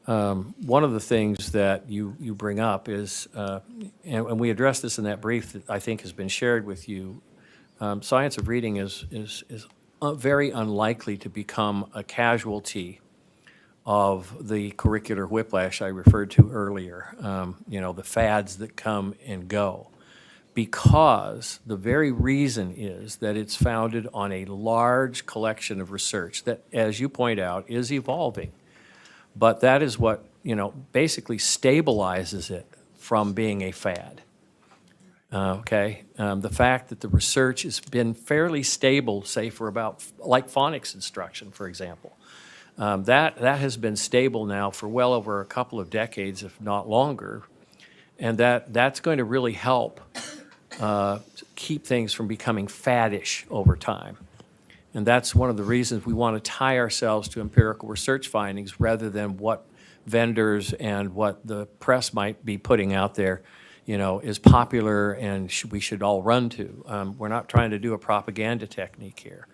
One of the things that you bring up is, and we addressed this in that brief that I think has been shared with you, science of reading is very unlikely to become a casualty of the curricular whiplash I referred to earlier, the fads that come and go, because the very reason is that it's founded on a large collection of research that, as you point out, is evolving. But that is what, basically stabilizes it from being a fad. Okay? The fact that the research has been fairly stable, say for like phonics instruction, for example. That has been stable now for well over a couple of decades, if not longer. And that's going to really help keep things from becoming faddish over time. And that's one of the reasons we want to tie ourselves to empirical research findings rather than what vendors and what the press might be putting out there, is popular and we should all run to. We're not trying to do a propaganda technique here.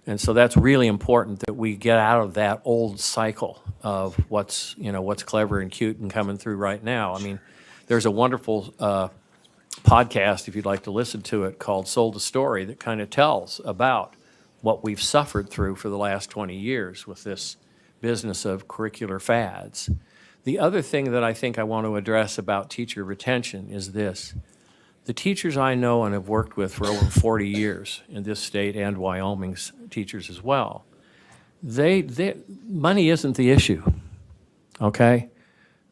And so that's really important that we get out of that old cycle of what's clever and cute and coming through right now. I mean, there's a wonderful podcast, if you'd like to listen to it, called Sold a Story that kind of tells about what we've suffered through for the last 20 years with this business of curricular fads. The other thing that I think I want to address about teacher retention is this. the teachers I know and have worked with for over 40 years in this state and Wyoming's teachers as well, money isn't the issue, okay?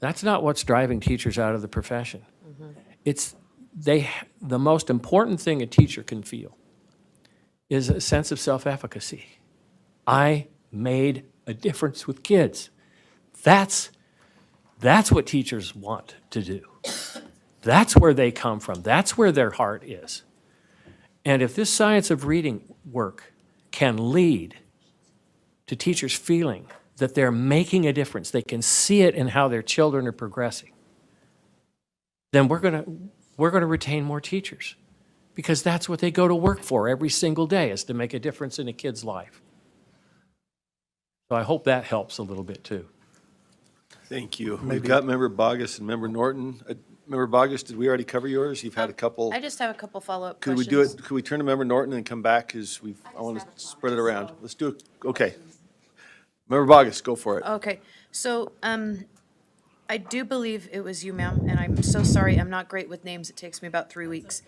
That's not what's driving teachers out of the profession. It's, the most important thing a teacher can feel is a sense of self-efficacy. I made a difference with kids. That's what teachers want to do. That's where they come from. That's where their heart is. And if this science of reading work can lead to teachers feeling that they're making a difference, they can see it in how their children are progressing, then we're going to retain more teachers, because that's what they go to work for every single day, is to make a difference in a kid's life. So I hope that helps a little bit too. Thank you. We've got Member Bogus and Member Norton. Member Bogus, did we already cover yours? You've had a couple. I just have a couple follow-up Could we questions. do it, could we turn to Member Norton and come back, because I want to spread it around. Let's do it, okay. Member Bogus, go for it. Okay, so, I do believe it was you, ma'am, and I'm so sorry, I'm not great with names, it takes me about 3 weeks.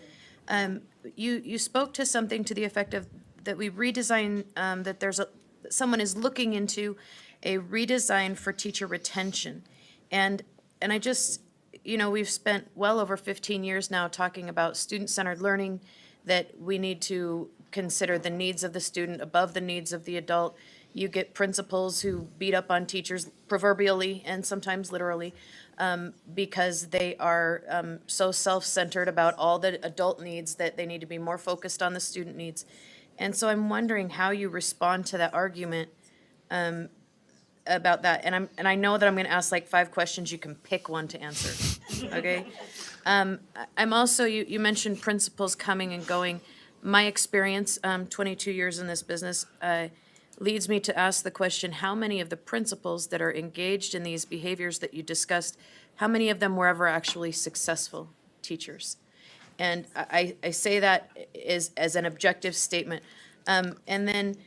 You spoke to something to the effect of, that we redesign, that someone is looking into a redesign for teacher retention. And I just, we've spent well over 15 years now talking about student-centered learning, that we need to consider the needs of the student above the needs of the adult. You get principals who beat up on teachers proverbially and sometimes literally, because they are so self-centered about all the adult needs that they need to be more focused on the student needs. And so I'm wondering how you respond to that argument about that. And I know that I'm going to ask like 5 questions. You can pick one to answer. Okay. I'm also, you mentioned principals coming and going. My experience, 22 years in this business, leads me to ask the question, how many of the principals that are engaged in these behaviors that you discussed, how many of them were ever actually successful teachers? And I say that as an objective statement. And then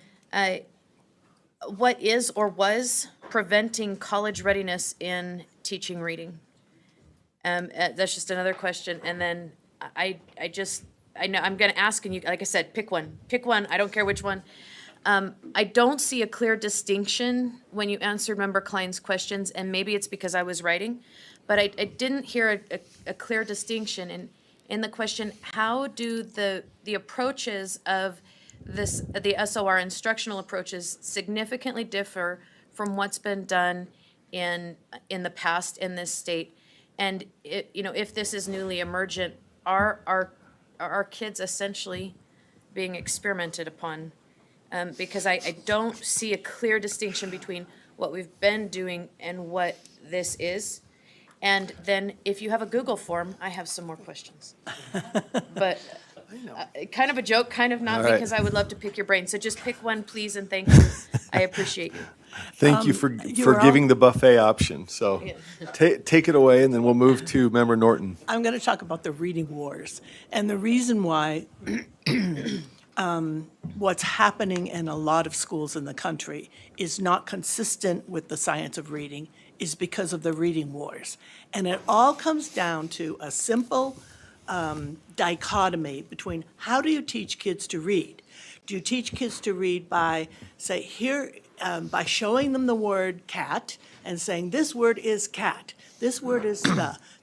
what is or was preventing college readiness in teaching reading? That's just another question. And then I know I'm going to ask, and you, like I said, pick one. Pick one. I don't care which one. I don't see a clear distinction when you answered Member Klein's questions, and maybe it's because I was writing, but I didn't hear a clear distinction in the question, how do the approaches of the SOR instructional approaches significantly differ from what's been done in the past in this state? And if this is newly emergent, are our kids essentially being experimented upon? Because I don't see a clear distinction between what we've been doing and what this is. And then if you have a Google form, I have some more questions. But kind of a joke, kind of not, All right. because I would love to pick your brain. So just pick one, please, and thank you. I appreciate you. Thank you for were giving all- the buffet option. So take it away, and then we'll move to Member Norton. I'm going to talk about the reading wars. And the reason why what's happening in a lot of schools in the country is not consistent with the science of reading is because of the reading wars. And it all comes down to a simple dichotomy between how do you teach kids to read? Do you teach kids to read by, say, by showing them the word cat and saying, this word is cat, this word is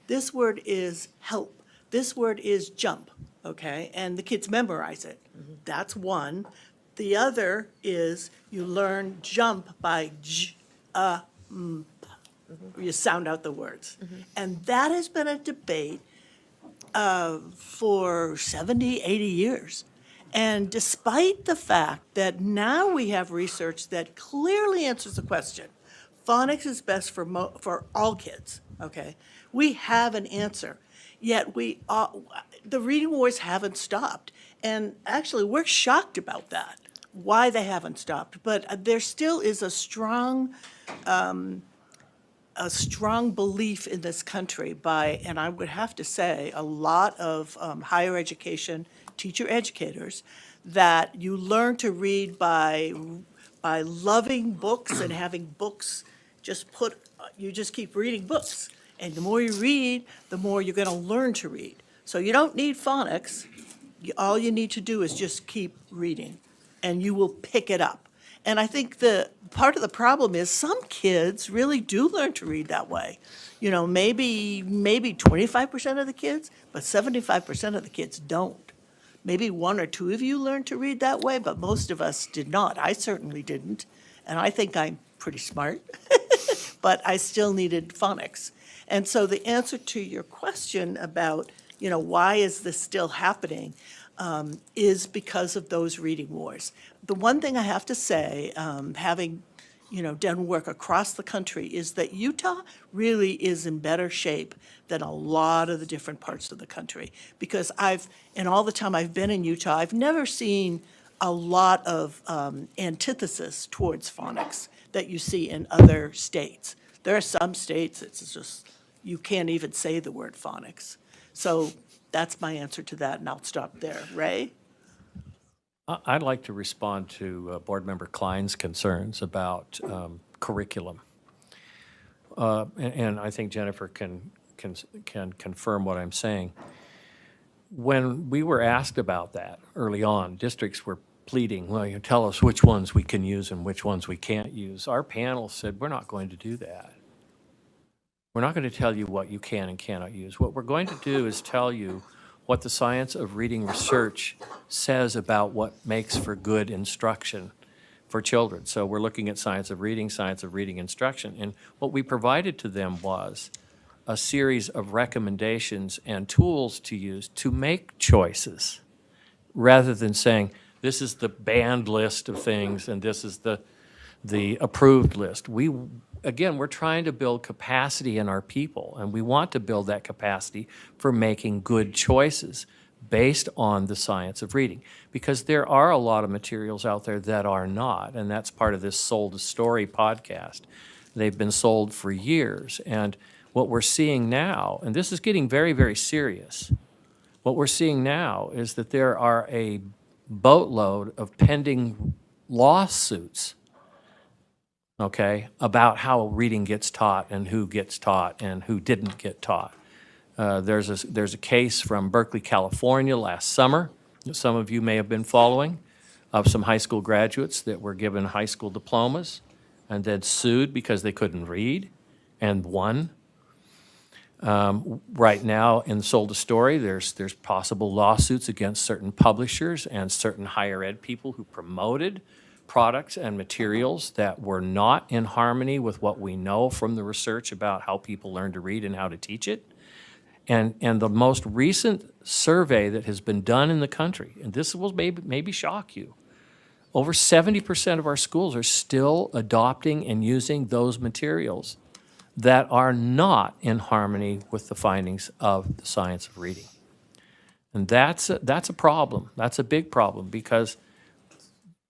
this word is help, this word is jump, okay? And the kids memorize it. That's one. The other is you learn jump by you sound out the words. And that has been a debate for 70, 80 years. And despite the fact that now we have research that clearly answers the question, phonics is best for all kids, okay? We have an answer, yet the reading wars haven't stopped. And actually, we're shocked about that, why they haven't stopped. But there still is a strong belief in this country by, and I would have to say, a lot of higher education teacher educators, that you learn to read by loving books and having books you just keep reading books. And the more you read, the more you're going to learn to read. So you don't need phonics. All you need to do is just keep reading, and you will pick it up. And I think the part of the problem is some kids really do learn to read that way. You know, maybe 25% of the kids, but 75% of the kids don't. Maybe one or two of you learned to read that way, but most of us did not. I certainly didn't, and I think I'm pretty smart, but I still needed phonics. And so the answer to your question about, you know, why is this still happening, is because of those reading wars. The one thing I have to say, having, you know, done work across the country, is that Utah really is in better shape than a lot of the different parts of the country. Because in all the time I've been in Utah, I've never seen a lot of antithesis towards phonics that you see in other states. There are some states, it's just, you can't even say the word phonics. So that's my answer to that, and I'll stop there. Ray? I'd like to respond to Board Member Klein's concerns about curriculum. And I think Jennifer can confirm what I'm saying. When we were asked about that early on, districts were pleading, well, you tell us which ones we can use and which ones we can't use. Our panel said, we're not going to do that. We're not going to tell you what you can and cannot use. What we're going to do is tell you what the science of reading research says about what makes for good instruction for children. So we're looking at science of reading instruction. And what we provided to them was a series of recommendations and tools to use to make choices, rather than saying, this is the banned list of things and this is the approved list. Again, we're trying to build capacity in our people, and we want to build that capacity for making good choices based on the science of reading. Because there are a lot of materials out there that are not, and that's part of this Sold a Story podcast. They've been sold for years, and what we're seeing now, and this is getting very, very serious, what we're seeing now is that there are a boatload of pending lawsuits, okay, about how reading gets taught and who gets taught and who didn't get taught. There's a case from Berkeley, California last summer that some of you may have been following, of some high school graduates that were given high school diplomas and then sued because they couldn't read and won. Right now in Sold a Story, there's possible lawsuits against certain publishers and certain higher ed people who promoted products and materials that were not in harmony with what we know from the research about how people learn to read and how to teach it. And the most recent survey that has been done in the country, and this will maybe shock you, over 70% of our schools are still adopting and using those materials that are not in harmony with the findings of the science of reading. And that's a problem. That's a big problem, because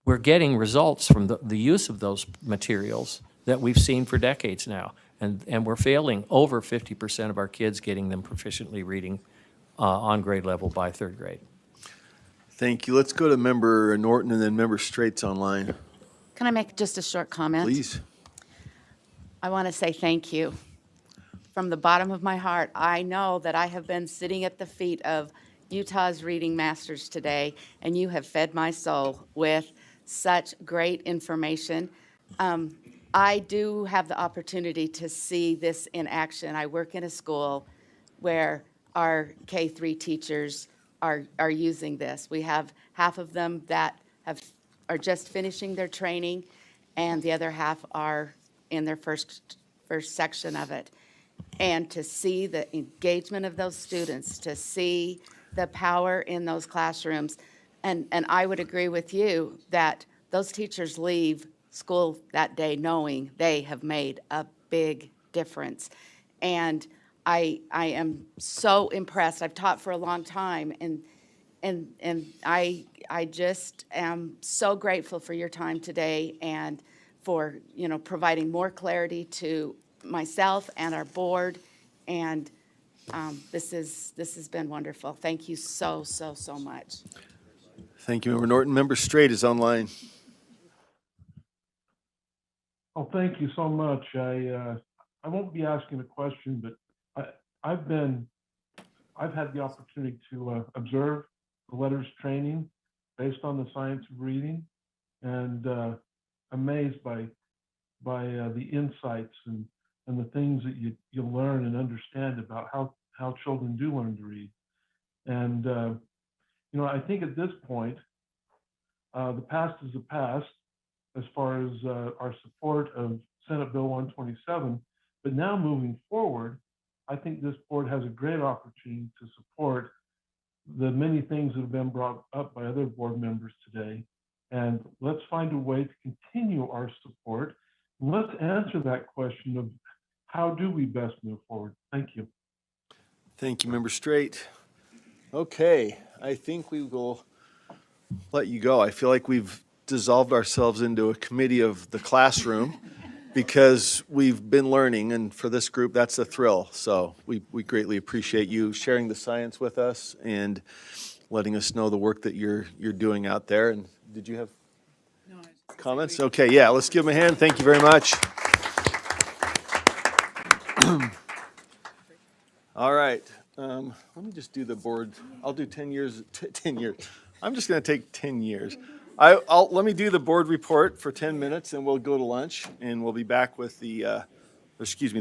we're getting results from the use of those materials that we've seen for decades now. And we're failing over 50% of our kids getting them proficiently reading on grade level by third grade. Thank you. Let's go to Member Norton and then Member Straits online. Can I make just a short comment? Please. I want to say thank you. From the bottom of my heart, I know that I have been sitting at the feet of Utah's reading masters today, and you have fed my soul with such great information. I do have the opportunity to see this in action. I work in a school where our K-3 teachers are using this. We have half of them that are just finishing their training, and the other half are in their first section of it. And to see the engagement of those students, to see the power in those classrooms, and I would agree with you that those teachers leave school that day knowing they have made a big difference. And I am so impressed. I've taught for a long time, and I just am so grateful for your time today and for, you know, providing more clarity to myself and our board. And this has been wonderful. Thank you so much. Thank you, Member Norton. Member Straight is online. Oh, thank you so much. I won't be asking a question, but I've been I've had the opportunity to observe the letters training based on the science of reading, and amazed by the insights and the things that you learn and understand about how children do learn to read. And I think at this point, the past is the past as far as our support of Senate Bill 127. But now moving forward, I think this board has a great opportunity to support the many things that have been brought up by other board members today. And let's find a way to continue our support. Let's answer that question of how do we best move forward? Thank you. Thank you, Member Straight. Okay, I think we will let you go. I feel like we've dissolved ourselves into a committee of the classroom because we've been learning, and for this group, that's a thrill. So we greatly appreciate you sharing the science with us and letting us know the work that you're doing out there. And did you have comments? Okay, yeah, let's give them a hand. Thank you very much. All right, let me just do the board. I'll do 10 years, 10 years. I'm just going to take 10 years. Let me do the board report for 10 minutes, and we'll go to lunch, and we'll be back with the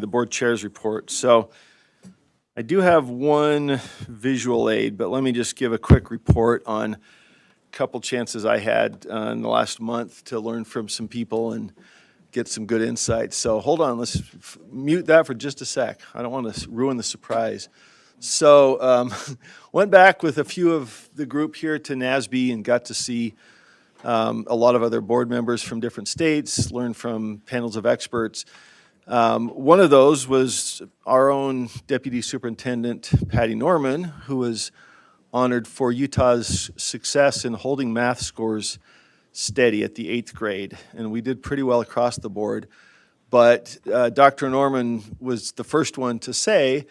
board chair's report. So I do have one visual aid, but let me just give a quick report on a couple chances I had in the last month to learn from some people and get some good insights. So hold on, let's mute that for just a sec. I don't want to ruin the surprise. So went back with a few of the group here to NASB and got to see a lot of other board members from different states, learned from panels of experts. One of those was our own Deputy Superintendent, Patty Norman, who was honored for Utah's success in holding math scores steady at the 8th grade. And we did pretty well across the board. But Dr. Norman was the first one to say,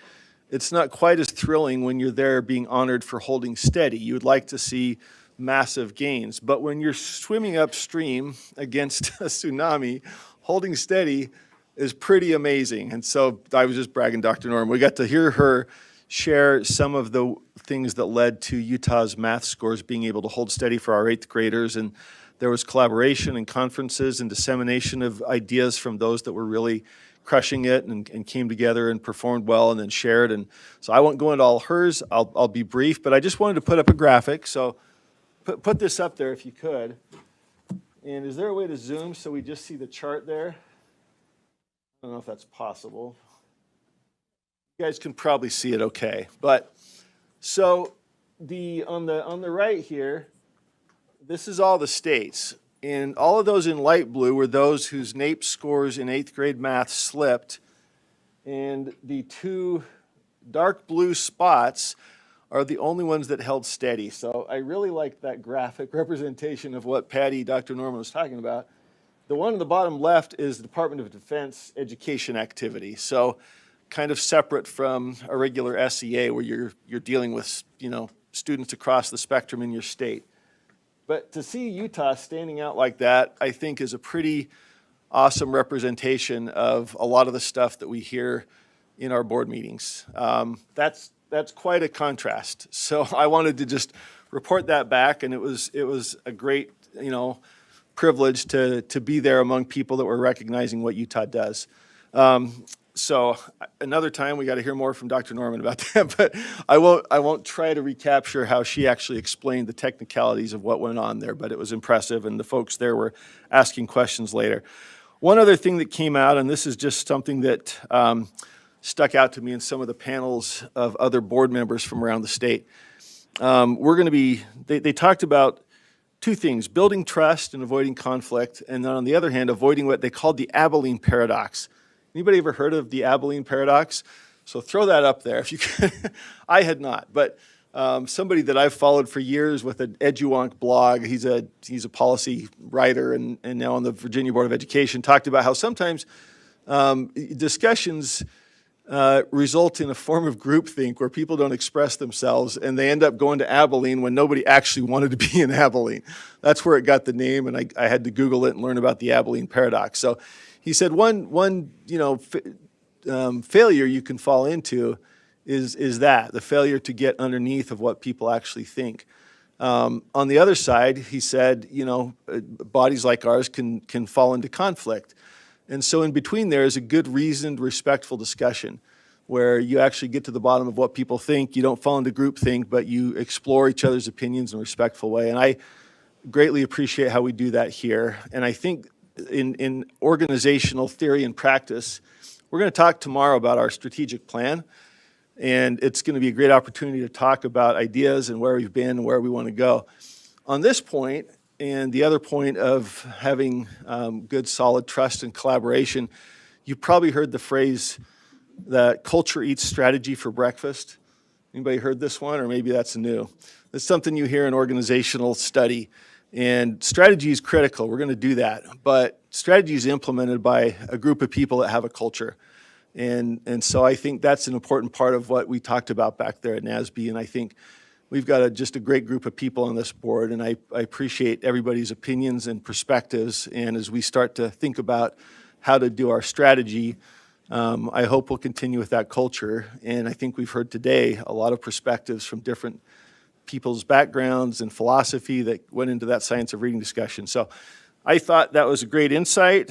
it's not quite as thrilling when you're there being honored for holding steady. You would like to see massive gains. But when you're swimming upstream against a tsunami, holding steady is pretty amazing. And so I was just bragging Dr. Norman. We got to hear her share some of the things that led to Utah's math scores being able to hold steady for our 8th graders. And there was collaboration and conferences and dissemination of ideas from those that were really crushing it and came together and performed well and then shared. And so I won't go into all hers. I'll be brief, but I just wanted to put up a graphic. So put this up there if you could. And is there a way to zoom so we just see the chart there? I don't know if that's possible. You guys can probably see it okay. But so on the right here, this is all the states. And all of those in light blue were those whose NAEP scores in 8th grade math slipped. And the two dark blue spots are the only ones that held steady. So I really like that graphic representation of what Patty, Dr. Norman was talking about. The one on the bottom left is the Department of Defense education activity. So kind of separate from a regular SEA where you're dealing with, students across the spectrum in your state. But to see Utah standing out like that, I think is a pretty awesome representation of a lot of the stuff that we hear in our board meetings. That's quite a contrast. So I wanted to just report that back, and it was a great, privilege to be there among people that were recognizing what Utah does. So another time we got to hear more from Dr. Norman about that, but I won't try to recapture how she actually explained the technicalities of what went on there, but it was impressive, and the folks there were asking questions later. One other thing that came out, and this is just something that stuck out to me in some of the panels of other board members from around the state. They talked about two things: building trust and avoiding conflict, and then on the other hand, avoiding what they called the Abilene paradox. Anybody ever heard of the Abilene paradox? So throw that up there if you could. I had not, but somebody that I've followed for years with an EduWonk blog, he's a policy writer and now on the Virginia Board of Education, talked about how sometimes discussions result in a form of groupthink where people don't express themselves and they end up going to Abilene when nobody actually wanted to be in Abilene. That's where it got the name, and I had to Google it and learn about the Abilene paradox. So he said one failure you can fall into is that, the failure to get underneath of what people actually think. On the other side, he said, bodies like ours can fall into conflict. And so in between there is a good, reasoned, respectful discussion where you actually get to the bottom of what people think. You don't fall into groupthink, but you explore each other's opinions in a respectful way. And I greatly appreciate how we do that here. And I think in organizational theory and practice, we're going to talk tomorrow about our strategic plan. And it's going to be a great opportunity to talk about ideas and where we've been and where we want to go. On this point, and the other point of having good, solid trust and collaboration, you've probably heard the phrase that culture eats strategy for breakfast. Anybody heard this one, or maybe that's new? It's something you hear in organizational study. And strategy is critical. We're going to do that. But strategy is implemented by a group of people that have a culture. And so I think that's an important part of what we talked about back there at NASB. And I think we've got just a great group of people on this board. And I appreciate everybody's opinions and perspectives. And as we start to think about how to do our strategy, I hope we'll continue with that culture. And I think we've heard today a lot of perspectives from different people's backgrounds and philosophy that went into that science of reading discussion. So I thought that was a great insight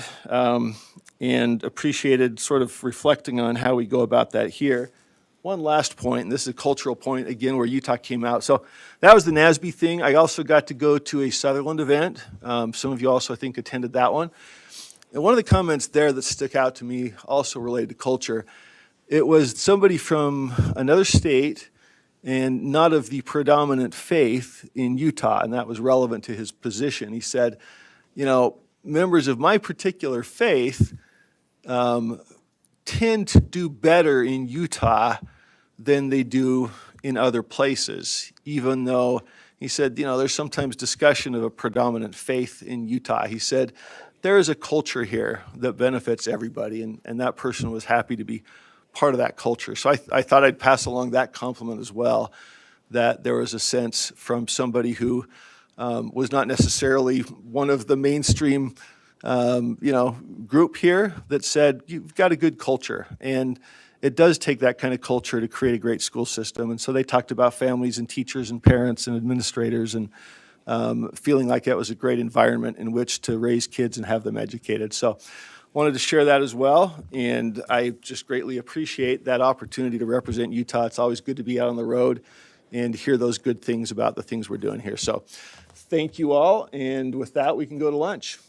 and appreciated sort of reflecting on how we go about that here. One last point, and this is a cultural point, again, where Utah came out. So that was the NASB thing. I also got to go to a Sutherland event. Some of you also, I think, attended that one. And one of the comments there that stuck out to me, also related to culture, it was somebody from another state and not of the predominant faith in Utah, and that was relevant to his position. He said, members of my particular faith tend to do better in Utah than they do in other places, even though, he said, there's sometimes discussion of a predominant faith in Utah. He said, there is a culture here that benefits everybody, and that person was happy to be part of that culture. So I thought I'd pass along that compliment as well, that there was a sense from somebody who was not necessarily one of the mainstream group here that said, you've got a good culture. And it does take that kind of culture to create a great school system. And so they talked about families and teachers and parents and administrators and feeling like that was a great environment in which to raise kids and have them educated. So wanted to share that as well. And I just greatly appreciate that opportunity to represent Utah. It's always good to be out on the road and hear those good things about the things we're doing here. So thank you all. And with that, we can go to lunch.